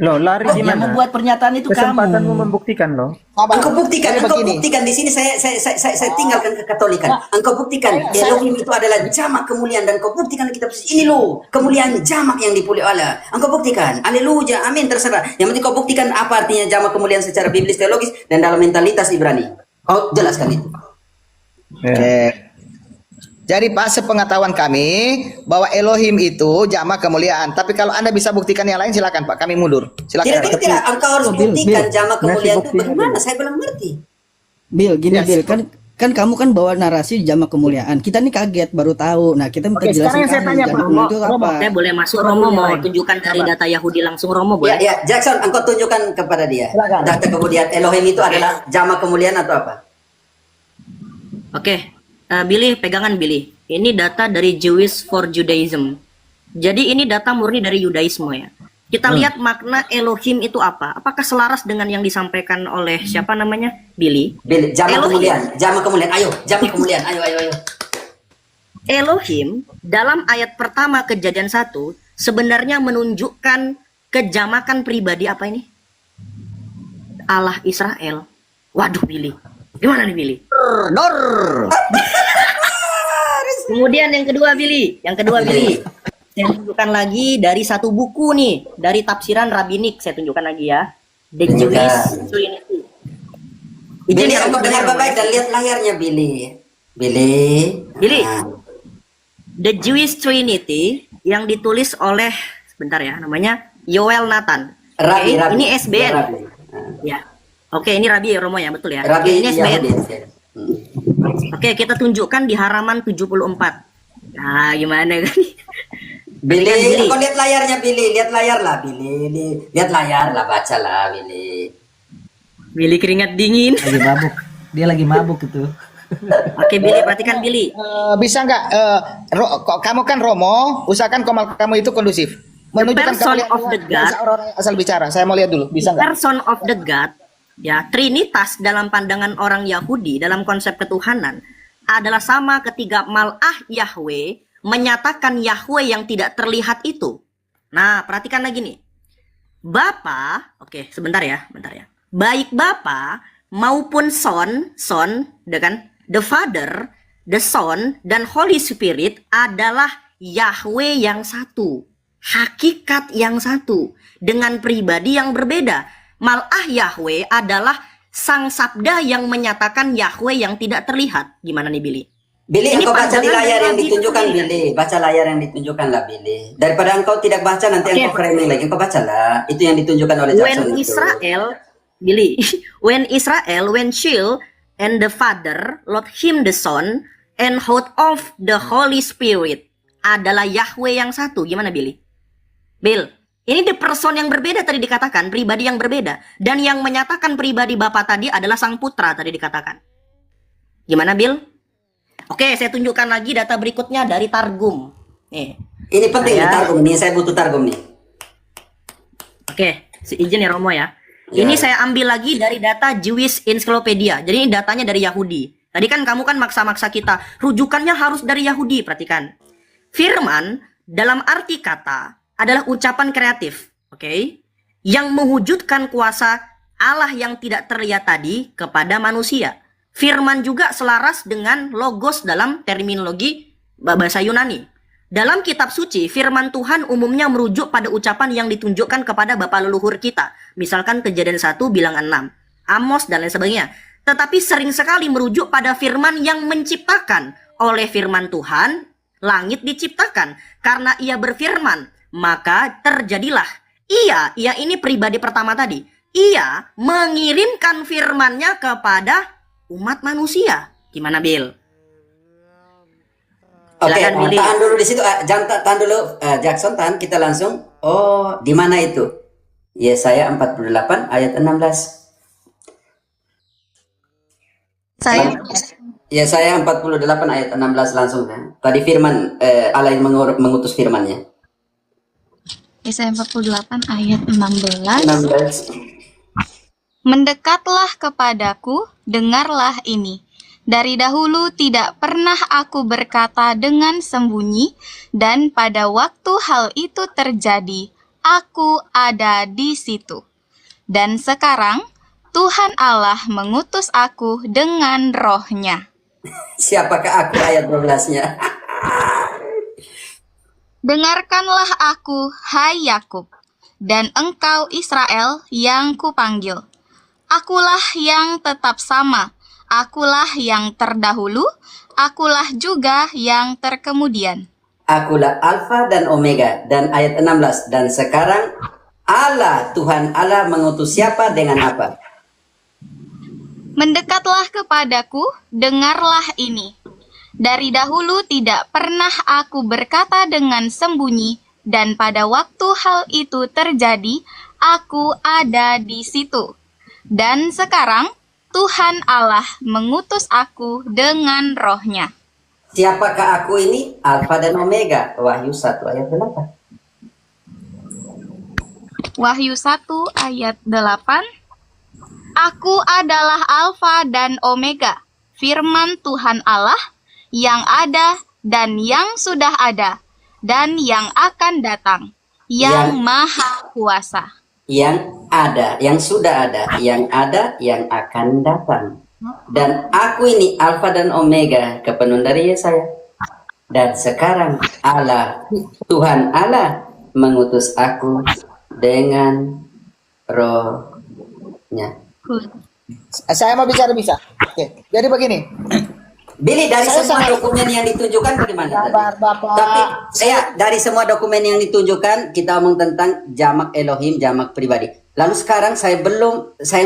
Loh, lari Yang gimana? membuat pernyataan itu Kesempatanmu kamu. membuktikan loh. Apa? Engkau buktikan, Jadi engkau begini. buktikan di sini saya tinggalkan kekatolikan. Engkau buktikan Elohim itu adalah jamak kemuliaan dan kau buktikan di kitab suci ini loh kemuliaan jamak yang dipulih Allah. Engkau buktikan, haleluya, amin, terserah. Yang penting kau buktikan apa artinya jamak kemuliaan secara biblis teologis dan dalam mentalitas Ibrani. Kau jelaskan itu. Ya. Oke. Jadi Pak, sepengetahuan kami bahwa Elohim itu jamak kemuliaan. Tapi kalau Anda bisa buktikan yang lain, silakan Pak. Kami mundur. Silakan. Tidak, engkau harus Bill, buktikan Bill. jamak kemuliaan itu bukti. bagaimana? Saya belum ngerti. Bill, gini Yes. Bill, kan kamu kan bawa narasi jamak kemuliaan. Kita nih kaget baru tahu. Nah, kita minta Oke, sekarang jelasin yang saya kamu, tanya, jamak Pak. kemuliaan itu apa? Saya boleh masuk Romo mau tunjukkan dari data Yahudi langsung Romo Ya, boleh? ya, Jackson, engkau tunjukkan kepada dia. Silakan. Data kemuliaan Elohim itu adalah jamak kemuliaan atau apa? Oke, Billy, pegangan Billy. Ini data dari Jewish for Judaism. Jadi ini data murni dari Yudaisme ya. Kita lihat makna Elohim itu apa? Apakah selaras dengan yang disampaikan oleh siapa namanya? Billy? Jamak Elohim. kemuliaan, jamak kemuliaan. Ayo, jamak kemuliaan. Ayo. Elohim dalam ayat pertama Kejadian 1 sebenarnya menunjukkan kejamakan pribadi apa ini? Allah Israel. Waduh Billy. Gimana nih Billy? Dor. Kemudian yang kedua Billy. Saya tunjukkan lagi dari satu buku nih, dari tafsiran rabbinik. Saya tunjukkan lagi ya. The Jewish Trinity. Billy, Izin ya, engkau Romo, dengar Romo, baik-baik ya. dan lihat layarnya, Billy. Billy. Billy. Nah, The Jewish Trinity yang ditulis oleh sebentar ya, namanya Yoel Nathan. Rabi, Oke, Rabi. ini SBN. Rabi. Ya. Oke, ini Rabi Romo ya, betul ya. Rabi Oke, ini SBN. Yahudi. Oke, kita tunjukkan di halaman 74. Nah, gimana kan? Billy, Billy. engkau lihat layarnya, Billy. Lihat layar lah, Billy. Lihat layar lah, baca lah, Billy. Billy keringat dingin. Lagi mabuk. Dia lagi mabuk itu. Oke, Billy, perhatikan Billy. Bisa nggak? Kamu kan Romo, usahakan komal kamu itu kondusif. Menunjukkan person kemuliaan of the Tuhan, God. nggak usah orang asal bicara. Saya mau lihat dulu. Bisa nggak? Person of the God, ya, Trinitas dalam pandangan orang Yahudi dalam konsep ketuhanan adalah sama ketika Mal'ah Yahweh menyatakan Yahweh yang tidak terlihat itu. Nah, perhatikan lagi nih. Bapa, oke, sebentar ya, bentar ya. Baik Bapa maupun Son, kan? The Father, the Son, dan Holy Spirit adalah Yahweh yang satu. Hakikat yang satu. Dengan pribadi yang berbeda. Mal'ah Yahweh adalah Sang Sabda yang menyatakan Yahweh yang tidak terlihat. Gimana nih Billy? Billy, Ini engkau baca di pandangan layar dari yang Rabi ditunjukkan, sendiri. Billy. Baca layar yang ditunjukkan lah, Billy. Daripada engkau tidak baca, nanti Oke. engkau framing lagi. Engkau baca lah. Itu yang ditunjukkan oleh Jackson When itu. Israel, Billy, when Shiel and the Father, Lord him the Son, and hold of the Holy Spirit adalah Yahweh yang satu. Gimana Billy? Bill, ini the person yang berbeda tadi dikatakan, pribadi yang berbeda. Dan yang menyatakan pribadi Bapa tadi adalah Sang Putra tadi dikatakan. Gimana Bill? Oke, saya tunjukkan lagi data berikutnya dari Targum. Nih. Ini penting nih, Saya- Targum. Ini saya butuh Targum nih. Oke, izin ya Romo ya. Ini saya ambil lagi dari data Jewish Encyclopedia. Jadi ini datanya dari Yahudi. Tadi kan kamu kan maksa-maksa kita. Rujukannya harus dari Yahudi, perhatikan. Firman dalam arti kata adalah ucapan kreatif, oke? Yang mewujudkan kuasa Allah yang tidak terlihat tadi kepada manusia. Firman juga selaras dengan logos dalam terminologi bahasa Yunani. Dalam kitab suci, firman Tuhan umumnya merujuk pada ucapan yang ditunjukkan kepada bapa leluhur kita. Misalkan Kejadian 1 bilangan 6, Amos dan lain sebagainya. Tetapi sering sekali merujuk pada firman yang menciptakan oleh firman Tuhan langit diciptakan. Karena ia berfirman, maka terjadilah. Ia ini pribadi pertama tadi. Ia mengirimkan firman-Nya kepada umat manusia. Gimana, Bill? Oke, Silakan, Billy. tahan dulu di situ. Jangan tahan dulu, Jackson, tahan. Kita langsung. Oh, di mana itu? Yesaya 48 ayat 16. Saya Yesaya 48 ayat 16 langsung ya. Tadi firman Allah yang mengutus firman-Nya. Yesaya 48 ayat 16. 16. Mendekatlah kepadaku, dengarlah ini. Dari dahulu tidak pernah aku berkata dengan sembunyi, dan pada waktu hal itu terjadi, aku ada di situ. Dan sekarang, Tuhan Allah mengutus aku dengan roh-Nya. Siapakah aku ayat 12-nya? Dengarkanlah aku, hai Yakub, dan engkau Israel yang kupanggil. Akulah yang tetap sama, akulah yang terdahulu, akulah juga yang terkemudian. Akulah Alfa dan Omega. Dan ayat 16. Dan sekarang Allah, Tuhan Allah mengutus siapa dengan apa? Mendekatlah kepadaku, dengarlah ini. Dari dahulu tidak pernah aku berkata dengan sembunyi, dan pada waktu hal itu terjadi, aku ada di situ. Dan sekarang, Tuhan Allah mengutus aku dengan roh-Nya. Siapakah aku ini? Alfa dan Omega. Wahyu 1 ayat 8. Wahyu 1 ayat 8. Aku adalah Alfa dan Omega, firman Tuhan Allah, yang ada dan yang sudah ada, dan yang akan datang, yang Maha Kuasa. Yang ada, yang sudah ada, yang ada, yang akan datang. Dan aku ini Alfa dan Omega, kepenuhan dari Yesaya. Dan sekarang Allah, Tuhan Allah mengutus aku dengan roh-Nya. Saya mau bicara bisa. Oke. Jadi begini. Billy, dari Saya semua sangat- dokumen yang ditunjukkan bagaimana? Sabar, Bapak. Tapi dari semua dokumen yang ditunjukkan kita omong tentang jamak Elohim, jamak pribadi. Lalu sekarang saya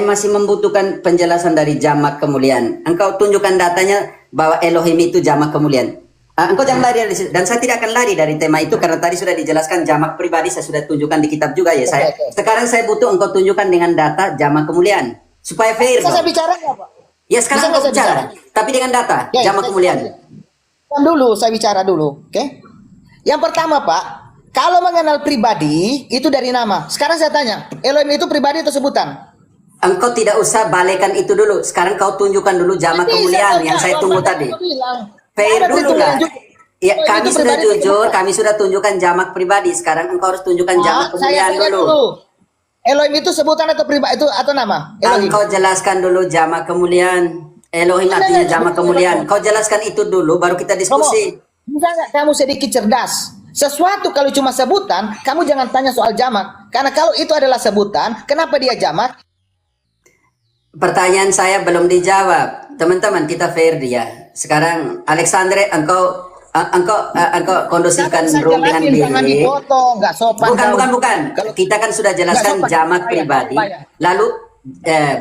masih membutuhkan penjelasan dari jamak kemuliaan. Engkau tunjukkan datanya bahwa Elohim itu jamak kemuliaan. Engkau jangan lari dari situ. Dan saya tidak akan lari dari tema itu karena tadi sudah dijelaskan jamak pribadi, saya sudah tunjukkan di kitab juga ya saya. Oke. Sekarang saya butuh engkau tunjukkan dengan data jamak kemuliaan supaya fair. Bisa saya dong. bicara nggak, Pak? Ya sekarang Bisa engkau nggak saya bicara, bicara? tapi dengan data Ya, jamak saya kemuliaan. bicara. Dulu saya bicara dulu, oke? Yang pertama, Pak, kalau mengenal pribadi itu dari nama. Sekarang saya tanya, Elohim itu pribadi atau sebutan? Engkau tidak usah balikan itu dulu. Sekarang kau tunjukkan dulu jamak kemuliaan yang saya tunggu tadi. Fair dulu lah. Ya, kami sudah jujur, kami sudah tunjukkan jamak pribadi. Sekarang engkau harus tunjukkan jamak kemuliaan tanya dulu. Elohim itu sebutan atau pribadi itu atau nama? Elohim. Engkau jelaskan dulu jamak kemuliaan. Elohim artinya jamak kemuliaan. Kau jelaskan itu dulu, baru kita diskusi. Bisa nggak kamu sedikit cerdas? Sesuatu kalau cuma sebutan, kamu jangan tanya soal jamak. Karena kalau itu adalah sebutan, kenapa dia jamak? Pertanyaan saya belum dijawab. Teman-teman, kita fair dia. Sekarang Alexandre, engkau kondusifkan Saya room dengan jelasin, jangan Billy. dipotong, nggak sopan. Bukan. Kalau Kita kan sudah jelaskan sopan. jamak Payah, pribadi. payah. Lalu,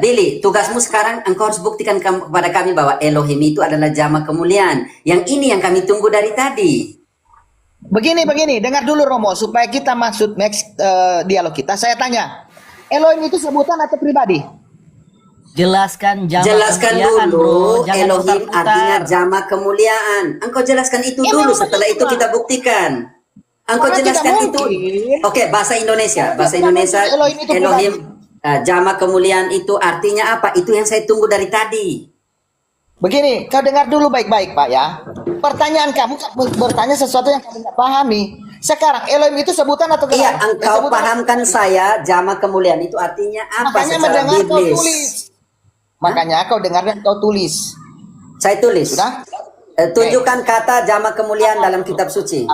Billy, tugasmu sekarang engkau harus buktikan kepada kami bahwa Elohim itu adalah jamak kemuliaan. Yang ini yang kami tunggu dari tadi. Begini, dengar dulu Romo, supaya kita masuk next dialog kita. Saya tanya, Elohim itu sebutan atau pribadi? Jelaskan jamak Jelaskan kemuliaan, dulu, bro. Jangan Elohim putar-putar. artinya jamak kemuliaan. Engkau jelaskan itu Ya, dulu, memang setelah itu betul, kita buktikan. Engkau Karena jelaskan tidak itu. mungkin. Oke, bahasa Indonesia. Bahasa Tidak Indonesia, mungkin Elohim itu Elohim, jamak kemuliaan itu artinya apa? Itu yang saya tunggu dari tadi. Begini, kau dengar dulu baik-baik Pak ya. Pertanyaan kamu bertanya sesuatu yang kamu nggak pahami. Sekarang Elohim itu sebutan atau Iya, gelar? engkau Sebutan. pahamkan saya jamak kemuliaan itu artinya apa Makanya secara mendengar kau biblis? tulis. Makanya kau dengar dan kau tulis. Saya tulis. Sudah? Tunjukkan kata jamak kemuliaan dalam kitab suci.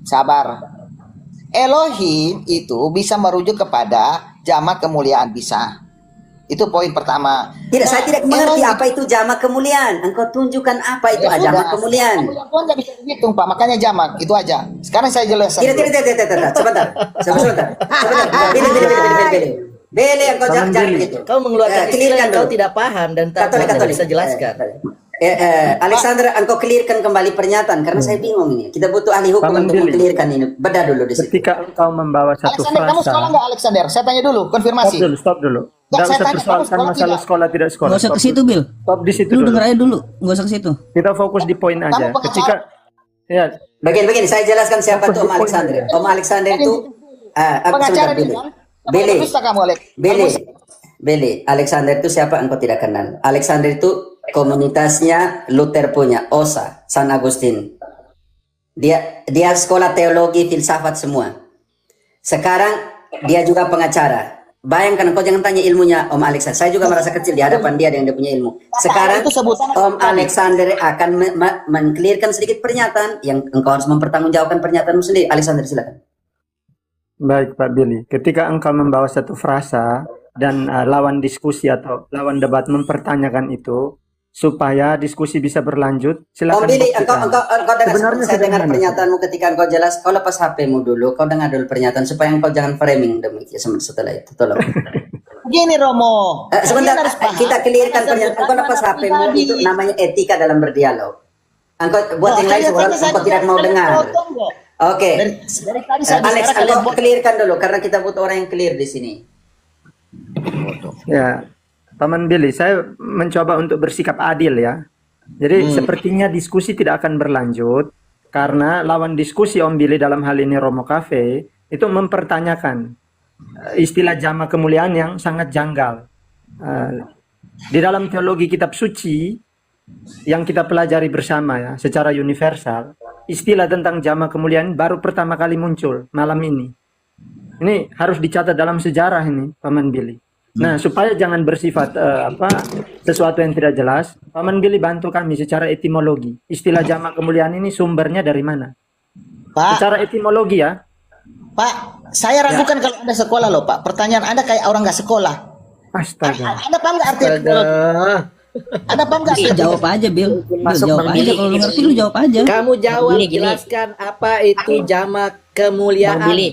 Sabar. Elohim itu bisa merujuk kepada jamak kemuliaan bisa. Itu poin pertama. Tidak, saya tidak mengerti menurut- apa itu jamak kemuliaan. Engkau tunjukkan apa itu Ya jamak sudah, kemuliaan. Kemuliaan nggak bisa dihitung, Pak. Makanya jamak, itu aja. Sekarang saya jelaskan. Tidak. Sebentar. Beli, engkau jangan begitu. Kau mengeluarkan Clearkan istilah yang kau dulu. tidak paham dan tak Katolik. bisa jelaskan. Alexander, engkau clearkan kembali pernyataan karena saya bingung ini. Kita butuh ahli hukum Paman untuk Billy. mengclearkan ini. Bedah dulu di situ. Ketika engkau membawa satu Alexander, kamu sekolah frasa, nggak, Alexander? Saya tanya dulu, konfirmasi. stop dulu. Ya, Tidak saya usah tanya, persoalkan kamu sekolah masalah tidak? sekolah tidak sekolah. Nggak usah ke Stop situ, dulu. Bil. Stop di situ Lu dulu. denger aja dulu, nggak usah ke situ. Kita fokus di poin aja. pengacara. Ketika ya Begini, saya jelaskan siapa itu Om Alexander. Om Alexander itu Pengacara sebentar, itu Billy. kan? Billy. Bisa kamu, Alex. Billy, Alexander itu siapa engkau tidak kenal. Alexander itu komunitasnya Luther punya, OSA, San Agustin. Dia sekolah teologi, filsafat semua. Sekarang dia juga pengacara. Bayangkan, engkau jangan tanya ilmunya Om Alexander. Saya juga merasa kecil di hadapan dia yang dia punya ilmu. Sekarang itu sebutan Om Alexander akan men-clearkan sedikit pernyataan yang engkau harus mempertanggungjawabkan pernyataanmu sendiri. Alexander, silakan. baik Pak Billy. Ketika engkau membawa satu frasa dan lawan diskusi atau lawan debat mempertanyakan itu supaya diskusi bisa berlanjut, Om silakan Billy, buktikan. engkau dengar, Sebenarnya saya dengar sederhana. pernyataanmu ketika engkau jelas. Kau lepas HP-mu dulu, kau dengar dulu pernyataan supaya engkau jangan framing demikian setelah itu. Tolong. Gini, Romo. Sebentar, Kalian harus paham. kita clearkan pernyataan. Engkau lepas HP-mu, Pribadi. itu namanya etika dalam berdialog. Engkau buat yang lain Kalian seolah tadi engkau tidak mau kalian dengar. potong kok. Oke. Dari tadi saya Alex, bicara, kalian engkau clearkan dulu karena kita butuh orang yang clear di sini. Ya, Paman Billy, saya mencoba untuk bersikap adil ya. Jadi sepertinya diskusi tidak akan berlanjut karena lawan diskusi Om Billy dalam hal ini Romo Cafe itu mempertanyakan istilah jama kemuliaan yang sangat janggal. Di dalam teologi kitab suci yang kita pelajari bersama ya secara universal, istilah tentang jama kemuliaan baru pertama kali muncul malam ini. Ini harus dicatat dalam sejarah ini, Paman Billy. Nah, supaya jangan bersifat sesuatu yang tidak jelas, Paman Billy bantu kami secara etimologi. Istilah jamak kemuliaan ini sumbernya dari mana? Pak, Secara etimologi ya. Pak, saya ragukan kalau Anda sekolah loh, Pak. Pertanyaan Anda kayak orang nggak sekolah. Astaga. Anda paham nggak arti etimologi? Anda paham nggak? Ih, jawab aja, Bil. Masuk, Jawab Bang aja. Billy. Kalau lu ngerti, lu jawab aja. Kamu jawab, Gini. jelaskan apa itu jamak kemuliaan. Bang Billy,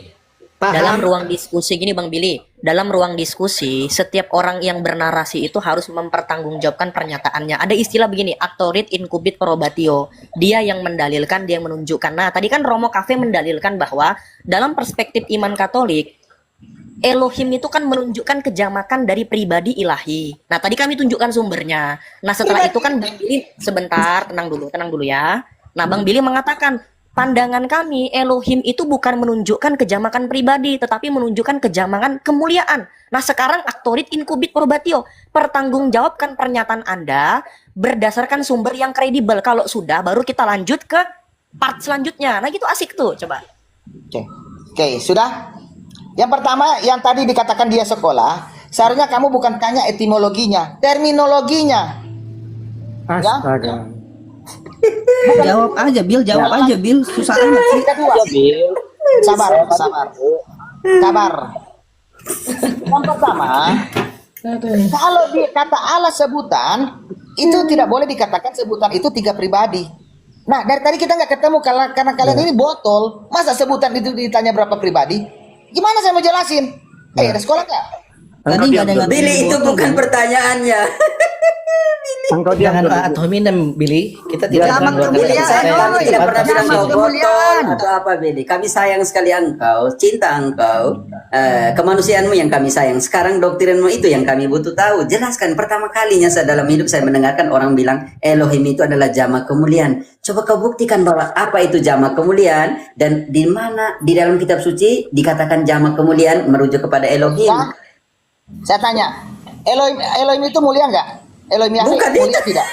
dalam Paham? ruang diskusi gini Bang Billy, dalam ruang diskusi setiap orang yang bernarasi itu harus mempertanggungjawabkan pernyataannya. Ada istilah begini, actorit incubit probatio. Dia yang mendalilkan, dia yang menunjukkan. Nah, tadi kan Romo Cafe mendalilkan bahwa dalam perspektif iman Katolik, Elohim itu kan menunjukkan kejamakan dari pribadi ilahi. Nah, tadi kami tunjukkan sumbernya. Nah, setelah itu kan Bang Billy, sebentar, tenang dulu ya. Nah, Bang Billy mengatakan, pandangan kami, Elohim itu bukan menunjukkan kejamakan pribadi, tetapi menunjukkan kejamakan kemuliaan. Nah, sekarang actorit incubit probatio. Pertanggungjawabkan pernyataan Anda berdasarkan sumber yang kredibel. Kalau sudah, baru kita lanjut ke part selanjutnya. Nah, gitu asik tuh, coba. Oke, sudah. Yang pertama, yang tadi dikatakan dia sekolah, seharusnya kamu bukan tanya etimologinya, terminologinya. Astaga. Jawab aja, Bil. Jawab aja, Bil. Susah amat sih. Yang kedua, sabar. Yang pertama, kalau di kata Allah sebutan, itu tidak boleh dikatakan sebutan itu tiga pribadi. Nah, dari tadi kita nggak ketemu karena kalian ini botol. Masa sebutan itu ditanya berapa pribadi? Gimana saya mau jelasin? Ada sekolah nggak? Tadi nggak ada yang ngatain Billy, itu botol, bukan kan? pertanyaannya. Engkau diam Jangan dulu. ad hominem, Billy. Kita tidak Jamak akan mengeluarkan Billy, kata-kata saya yang kami tidak pernah bilang pantas. kau botol atau apa, Billy. Kami sayang sekali engkau, cinta engkau, kemanusiaanmu yang kami sayang. Sekarang doktrinmu itu yang kami butuh tahu. Jelaskan, pertama kalinya dalam hidup saya mendengarkan orang bilang Elohim itu adalah jamak kemuliaan. Coba kau buktikan bahwa apa itu jamak kemuliaan dan di mana di dalam kitab suci dikatakan jamak kemuliaan merujuk kepada Elohim. Nah, saya tanya, Elohim itu mulia nggak? Elohim Yahweh Bukan mulia itu. tidak?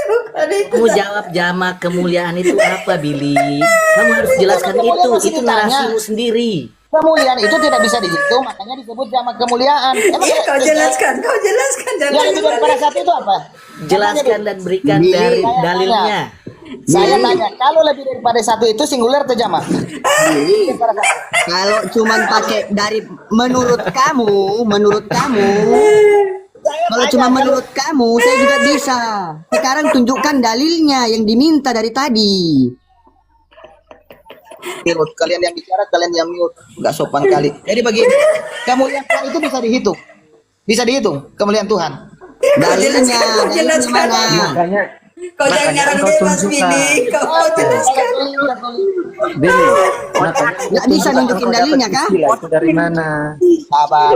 Bukan itu. Kamu jawab jamak kemuliaan itu apa, Billy? Kamu harus jelaskan itu. Itu narasimu sendiri. Kemuliaan itu tidak bisa dihitung, makanya disebut jamak kemuliaan. Emang Iya, kau jelaskan. Jangan yang lebih daripada satu itu apa? Jelaskan dan berikan Billy, dari saya dalilnya. Saya tanya, kalau lebih daripada satu itu singular atau jamak? Kalau cuman pakai dari menurut kamu, Kalau cuma menurut kamu, saya juga bisa. Sekarang tunjukkan dalilnya yang diminta dari tadi. Mute. Kalian yang bicara, kalian yang mute. Nggak sopan kali. Jadi begini, kemuliaan Tuhan itu bisa dihitung. Bisa dihitung kemuliaan Tuhan. Dalilnya, Kau dalilnya jelaskan. mana? Makanya Kau jangan ngarang engkau bebas, tunjukkan. Billy. Kau jelaskan. Billy, makanya Nggak bisa nunjukin dalilnya, kah? istilah itu dari mana? Sabar.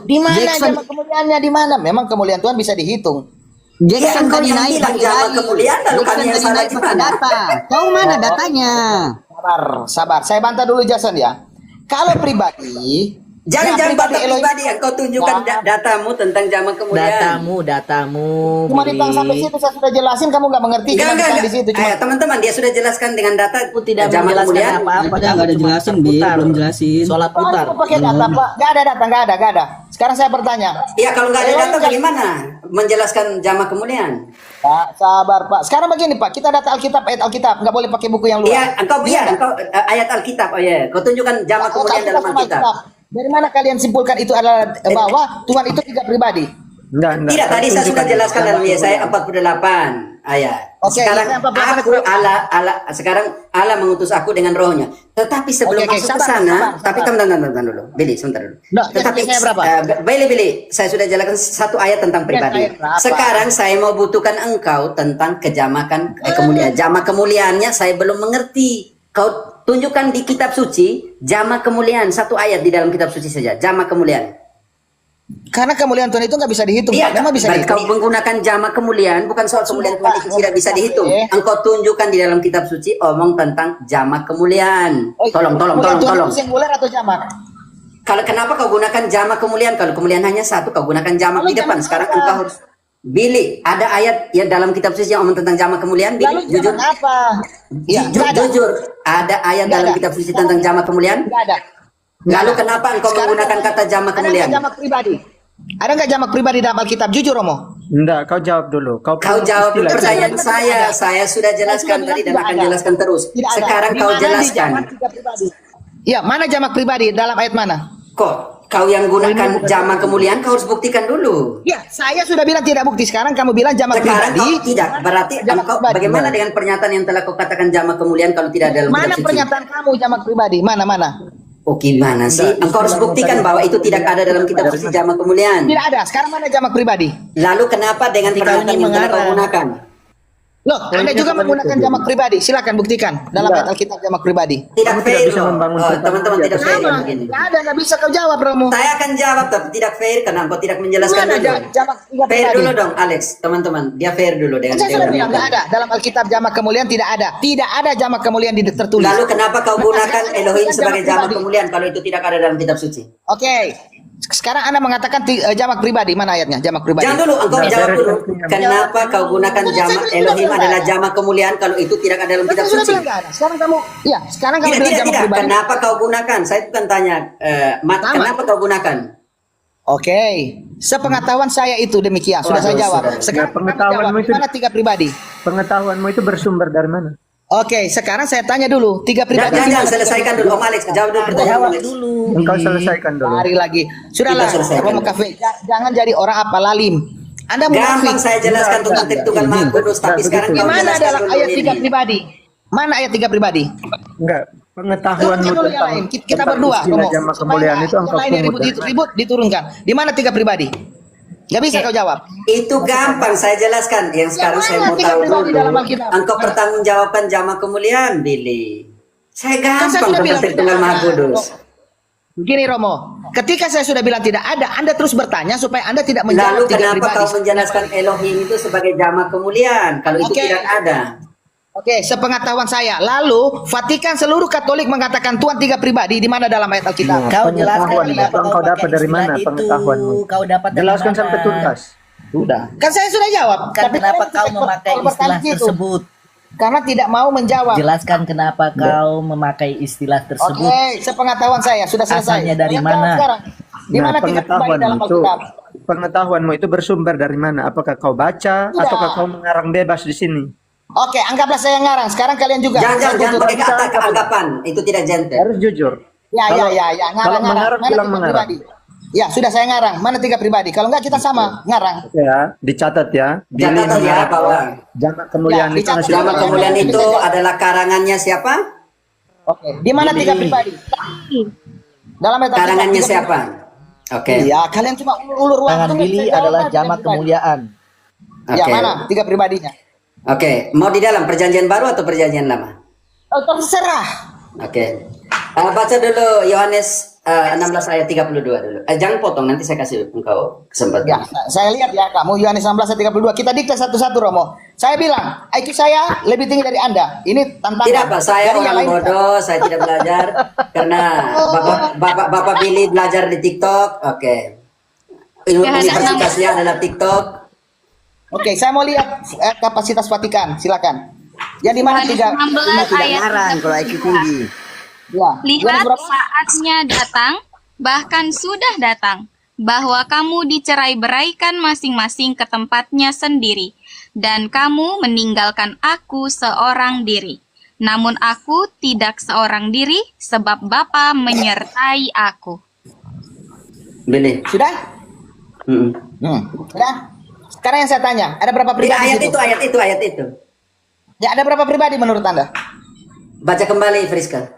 Di mana Jackson- jama kemuliaannya di mana? Memang kemuliaan Tuhan bisa dihitung. Jackson Ya, engkau tadi yang naik bilang pakai jama dalil. kemuliaan, lalu Jackson kami yang tadi salah naik pakai gimana? data. Kau mana datanya? Sabar, sabar. Saya bantah dulu Jason ya. Kalau pribadi, Jangan bantah Elohim- pribadi. Engkau tunjukkan datamu tentang jama kemuliaan. Datamu. Cuma Billy. ditang sampai situ saya sudah jelasin, kamu nggak mengerti. Enggak, Cuma enggak, ditang di situ. enggak. Ayo, teman-teman, dia sudah jelaskan dengan data Aku tidak jama menjelaskan kemuliaan. apa-apa. Kita nggak ada Kamu jelasin, cuma Bi. putar. Belum jelasin. Sholat putar. Kamu pakai data, Pak. Nggak ada data, nggak ada. Sekarang saya bertanya. Ya, kalau nggak ada Elohim data nggak- bagaimana menjelaskan jama kemuliaan? Pak, sabar Pak. Sekarang begini Pak, kita data Alkitab, ayat Alkitab. Nggak boleh pakai buku yang luar. Iya, engkau ayat Alkitab. Oh ya, kau tunjukkan jama kemuliaan dalam Alkitab. Dari mana kalian simpulkan itu adalah bahwa Tuhan itu tiga pribadi? Enggak. Tidak, tadi saya sudah Tunjukkan. jelaskan dalam Yesaya 48 ayat. Oke, Sekarang Yesaya 48 aku sekarang Allah mengutus aku dengan rohnya. Tetapi sebelum Oke, masuk ke sabar, sana, sabar. tapi tunggu dulu. Billy, sebentar dulu. Nah, Tetapi Yesaya berapa? Billy, saya sudah jelaskan satu ayat tentang pribadi. Yesaya berapa? Sekarang saya mau butuhkan engkau tentang kejamakan kemuliaan. Jama kemuliaannya saya belum mengerti. Kau tunjukkan di kitab suci jama kemuliaan, satu ayat di dalam kitab suci saja, jama kemuliaan. Karena kemuliaan Tuhan itu nggak bisa dihitung. Iya, Pak. Memang bisa baik, dihitung. kau menggunakan jama kemuliaan, bukan soal kemuliaan Tuhan itu tidak bisa dihitung. Engkau tunjukkan di dalam kitab suci omong tentang jama kemuliaan. Oh, Tolong. kemuliaan Tuhan itu singular atau jamak? Kalau kenapa kau gunakan jama kemuliaan? Kalau kemuliaan hanya satu, kau gunakan jama di depan. Sekarang engkau harus Billy, ada ayat ya dalam kitab suci yang omong tentang jama kemuliaan. Billy, Lalu jujur, jamak apa? Iya, nggak ada. jujur, ada ayat Nggak dalam ada. kitab suci tentang jama kemuliaan? Nggak ada. Lalu kenapa engkau Sekarang menggunakan kata jama Ada kemuliaan? nggak jamak pribadi? Ada nggak jamak pribadi dalam Alkitab? Jujur, Romo. Enggak, kau jawab dulu. Kau jawab istilah itu. pertanyaan saya sudah jelaskan tadi dan akan jelaskan terus. Tidak ada. Sekarang Di kau mana di jelaskan. jamak tiga pribadi? Iya, mana jamak pribadi dalam ayat mana? Kok kau yang gunakan jama kemuliaan kau harus buktikan dulu. Ya, saya sudah bilang tidak bukti. Sekarang kamu bilang jamak Sekarang pribadi. kau tidak. Berarti Jamak engkau pribadi. bagaimana dengan pernyataan yang telah kau katakan jama kemuliaan kalau tidak ada dalam Mana kitab suci? pernyataan kamu jamak pribadi? Mana? Oh gimana sih? Engkau harus buktikan bahwa itu tidak ada dalam kitab suci jama kemuliaan. Tidak ada. Sekarang mana jamak pribadi? Lalu kenapa dengan Ketika pernyataan ini yang telah kau mengarang. gunakan? Loh, Anda juga menggunakan jamak pribadi. Silakan buktikan dalam ayat Alkitab jamak pribadi. Tidak Kamu tidak fair bisa loh. membangun Oh, pertanyaan teman-teman tidak fair Sama. begini. Tidak ada, nggak bisa kau jawab, Romo. Saya akan jawab tapi tidak fair karena engkau tidak menjelaskan Mana dulu. jamak tiga Fair pribadi? dulu dong Alex, teman-teman. Dia fair dulu dengan Saya sudah bilang dengan- nggak ada dalam Alkitab jamak kemuliaan tidak ada. Tidak ada jamak kemuliaan tertulis. Lalu kenapa kau gunakan Elohim sebagai jama pribadi. kemuliaan kalau itu tidak ada dalam kitab suci? Oke. Sekarang Anda mengatakan jamak pribadi. Mana ayatnya? Jamak pribadi. Jangan dulu, engkau Nah, jawab dulu. saya- Kenapa kau gunakan jama Elohim adalah jama kemuliaan kalau itu tidak ada dalam Saya kitab sudah suci? bilang nggak ada. Sekarang kamu, iya. Sekarang kamu Tidak, bilang tidak, jamak tidak. pribadi. Kenapa kau gunakan? Saya bukan tanya, Mat, Sama. kenapa kau gunakan? Oke. Sepengetahuan saya itu demikian. Sudah saya Waduh, jawab. sudah. Sekarang Nah, kamu pengetahuanmu jawab. itu- Mana tiga pribadi? Pengetahuanmu itu bersumber dari mana? Oke. Sekarang saya tanya dulu. Tiga pribadi. Jangan selesaikan dulu, Om Alex. Jawab dulu pertanyaan Jawab Alex. dulu. Engkau selesaikan dulu. Hari lagi. Sudahlah. Kita selesaikan. Romo Cafe. Jangan jadi orang apa lalim. Anda munafik. Gampang saya jelaskan tentang Tritunggal Maha Kudus, tapi sekarang Di kau mana jelaskan dalam dulu ayat tiga ini. pribadi? Mana ayat tiga pribadi? Enggak, pengetahuanmu Dulu yang tentang lain. Kita tentang berdua. istilah Romo. jama Supaya kemuliaan itu yang engkau lain yang pungut dari mana? ribut diturunkan. Di mana tiga pribadi? Gak bisa kau jawab. Itu gampang saya jelaskan. Yang sekarang Yang saya mana mau tiga tahu pribadi dulu. dalam Alkitab? Engkau pertanggungjawabkan jama kemuliaan, Billy. Saya Kan saya gampang sudah tentang bilang Tritunggal tidak Maha ada. Kudus. Begini Romo, ketika saya sudah bilang tidak ada, Anda terus bertanya supaya Anda tidak Lalu menjawab tiga kenapa pribadi. kau menjelaskan Elohim itu sebagai jama kemuliaan kalau itu Oke. tidak ada? Oke, sepengetahuan saya. Lalu Vatikan seluruh Katolik mengatakan Tuhan tiga pribadi di mana dalam ayat Alkitab? Kau jelaskan Pengetahuan kenapa itu engkau pakai dapat dari istilah mana itu. pengetahuanmu? Kau dapat dari Jelaskan mana? sampai tuntas. Sudah. Kan saya sudah jawab. Kan Tapi kenapa kalian kau tidak memakai bertanya istilah itu. tersebut? Karena tidak mau menjawab. Jelaskan kenapa kau memakai istilah tersebut. Oke, sepengetahuan saya sudah selesai. Asalnya dari Yang jawab mana? sekarang. Di mana tiga pribadi dalam Alkitab? Pengetahuanmu itu bersumber dari mana? Apakah kau baca ataukah kau mengarang bebas di sini? Oke, anggaplah saya ngarang. Sekarang kalian juga. Jangan pakai kata keanggapan. Itu tidak gentle. Harus jujur. Ya, Kalau- ya. kalau Ngarang-ngarang. mengarang, Mana bilang tiga mengarang. pribadi? Ya, sudah saya ngarang. Mana 3 pribadi? Kalau enggak kita sama ngarang. Ya, dicatat ya. Billy Catat ya bahwa jamak kemuliaan Ya, itu dicatat. masih jamak kemuliaan itu adalah karangannya siapa? Oke. Di mana 3 pribadi? Dalam metafisika, Karangannya 3 siapa? Oke. Iya, kalian cuma ulur waktu. Tangan nggak Billy bisa jawab adalah lah, jamak 3 pribadi. kemuliaan. Ya, Oke. mana 3 pribadinya? Oke, mau di dalam perjanjian baru atau perjanjian lama? Oh, terserah. Oke. Baca dulu Yohanes 16 ayat 32 dulu. Jangan potong, nanti saya kasih engkau kesempatan. Ya, saya lihat ya kamu Yohanes 16 ayat 32. Kita dikte satu-satu Romo. Saya bilang, IQ saya lebih tinggi dari Anda. Ini tantangan. Tidak Pak, saya Dari yang orang lain, bodoh, saya tidak belajar karena Bapak Billy belajar di TikTok. Oke. Universitasnya adalah TikTok. Oke, saya mau lihat kapasitas Vatikan. Silakan. Ya di mana Yohanes 3? 16 ayat Ngarang kalau IQ tinggi. Ya. Lihat Yohanes berapa? saatnya datang, bahkan sudah datang, bahwa kamu dicerai-beraikan masing-masing ke tempatnya sendiri, dan kamu meninggalkan aku seorang diri. Namun aku tidak seorang diri, sebab Bapa menyertai aku. Billy. Sudah? Sudah? Sekarang yang saya tanya, ada berapa Di pribadi ayat situ? itu, ayat itu. Ya, ada berapa pribadi menurut Anda? Baca kembali Friska.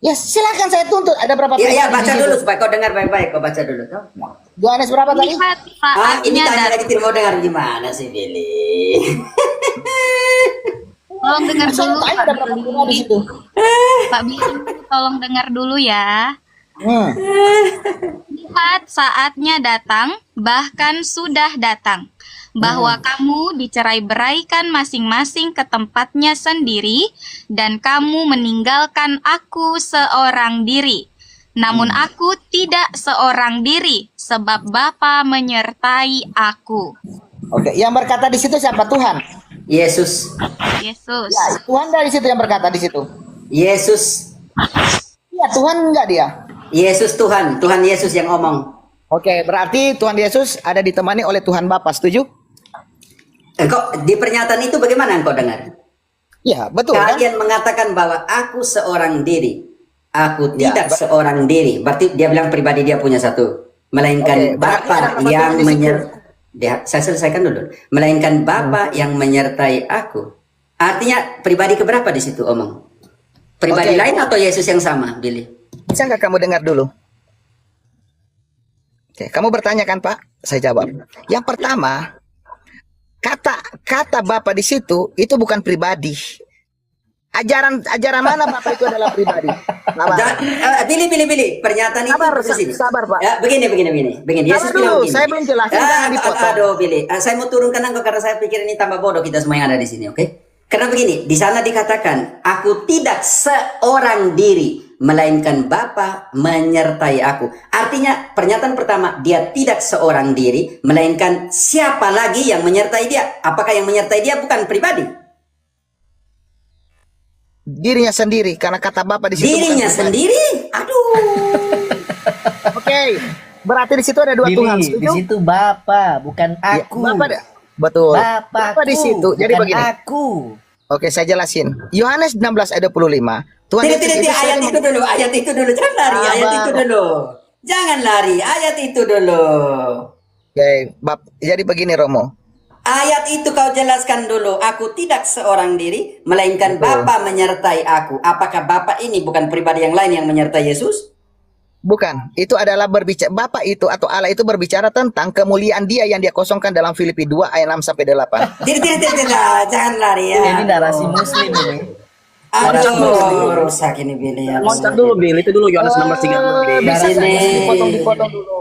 Ya, silakan saya tuntut. Ada berapa Ya, pribadi? ya, baca di situ? dulu supaya kau dengar baik-baik. Kau baca dulu. Yohanes berapa tadi? Lihat Ini saatnya tanya datang. lagi tidak mau dengar gimana sih Billy? Tolong dengar Saya dulu, tanya Pak ada berapa pribadi di situ? Pak Billy, tolong dengar dulu ya. Hmm. Lihat saatnya datang, bahkan sudah datang, bahwa kamu dicerai-beraikan masing-masing ke tempatnya sendiri, dan kamu meninggalkan aku seorang diri. Namun aku tidak seorang diri, sebab Bapa menyertai aku. Oke, yang berkata di situ siapa? Tuhan. Yesus. Yesus. Ya, Tuhan dari situ yang berkata di situ. Yesus. Ya, Tuhan enggak dia. Yesus Tuhan. Tuhan Yesus yang ngomong. Oke, berarti Tuhan Yesus ada ditemani oleh Tuhan Bapa, setuju? Engkau di pernyataan itu bagaimana engkau dengar? Ya, betul kan? Kalian mengatakan bahwa aku seorang diri. Aku Ya, tidak seorang diri. Berarti dia bilang pribadi dia punya satu. Melainkan Oke, berarti ada Bapa berapa yang Tuhan di situ? menyertai. Saya selesaikan dulu. Melainkan Bapa yang menyertai aku. Artinya pribadi keberapa di situ omong? Pribadi Oke. lain atau Yesus yang sama, Billy? Bisa nggak kamu dengar dulu? Oke, kamu bertanya kan Pak? Saya jawab. Yang pertama, kata Bapak di situ itu bukan pribadi. Ajaran mana Bapak itu adalah pribadi? Billy, pernyataan Sabar, itu sini. sabar, Pak. Ya, begini. Sabar dulu, saya belum jelasin, jangan dipotong. Aduh, Billy, saya mau turunkan engkau karena saya pikir ini tambah bodoh kita semua yang ada di sini, oke? Karena begini, di sana dikatakan, aku tidak seorang diri, melainkan Bapa menyertai aku. Artinya, pernyataan pertama, dia tidak seorang diri, melainkan siapa lagi yang menyertai dia? Apakah yang menyertai dia bukan pribadi? Dirinya sendiri, karena kata Bapak di situ. Dirinya bukan pribadi. sendiri? Aduh. Oke, berarti di situ ada dua Tuhan, Billy, setuju? di situ Bapa, bukan Ya, aku. Bapak betul. Bapakku, Bapak di situ. Jadi bukan begini. aku. Oke, saya jelasin. Yohanes 16 ayat 25. Tuhan Tidak, Yesus itu ayat sering itu dulu, ayat itu dulu. Jangan lari, ayat Sabar. itu dulu. Jangan lari, ayat itu dulu. Oke, jadi begini Romo. Ayat itu kau jelaskan dulu. Aku tidak seorang diri, melainkan Betul. Bapa menyertai aku. Apakah Bapa ini bukan pribadi yang lain yang menyertai Yesus? Bukan, itu adalah berbicara Bapak itu atau Allah itu berbicara tentang kemuliaan Dia yang Dia kosongkan dalam Filipi 2 ayat 6 sampai 8. Tidak, jangan lari ya. Ini narasi muslim ini. Aduh, rusak ini Billy ya. Loncat dulu Bil, itu dulu Yohanes 16:30 Bil. Bisa Dari saja sini. dipotong dulu.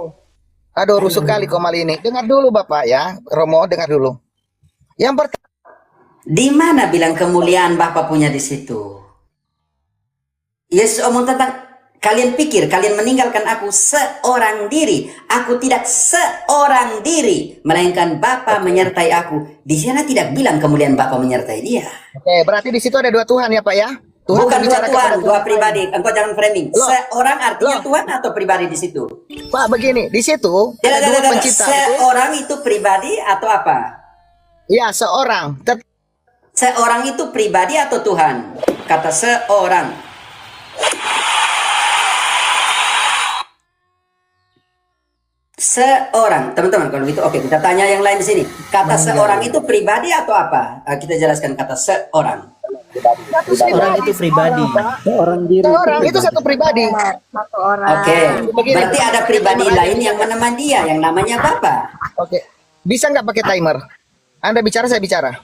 Aduh, rusuh kali komal ini. Dengar dulu Bapak ya, Romo, dengar dulu. Yang pertama, Di mana bilang kemuliaan Bapa punya di situ? Yesus omong tentang kalian pikir kalian meninggalkan aku seorang diri. Aku tidak seorang diri, melainkan Bapa menyertai aku. Di sana tidak bilang kemuliaan Bapa menyertai dia. oke, berarti di situ ada dua Tuhan ya Pak ya? Tuhan Bukan dua berbicara Tuhan, kepada dua Tuhan. pribadi. Engkau jangan framing. Loh. Seorang artinya Loh. Tuhan atau pribadi di situ? Pak, begini, di situ ada dua pencipta. Betul? Seorang itu pribadi atau apa? Ya, seorang. Seorang itu pribadi atau Tuhan? Kata seorang. Seorang, teman-teman, kalau begitu oke, kita tanya yang lain di sini. Kata seorang itu pribadi atau apa? Kita jelaskan kata seorang. Orang itu pribadi. Seorang diri. Seorang itu satu pribadi. Oke, berarti ada pribadi lain yang menemani dia, yang namanya Bapa. Oke. Bisa nggak pakai timer? Anda bicara, saya bicara.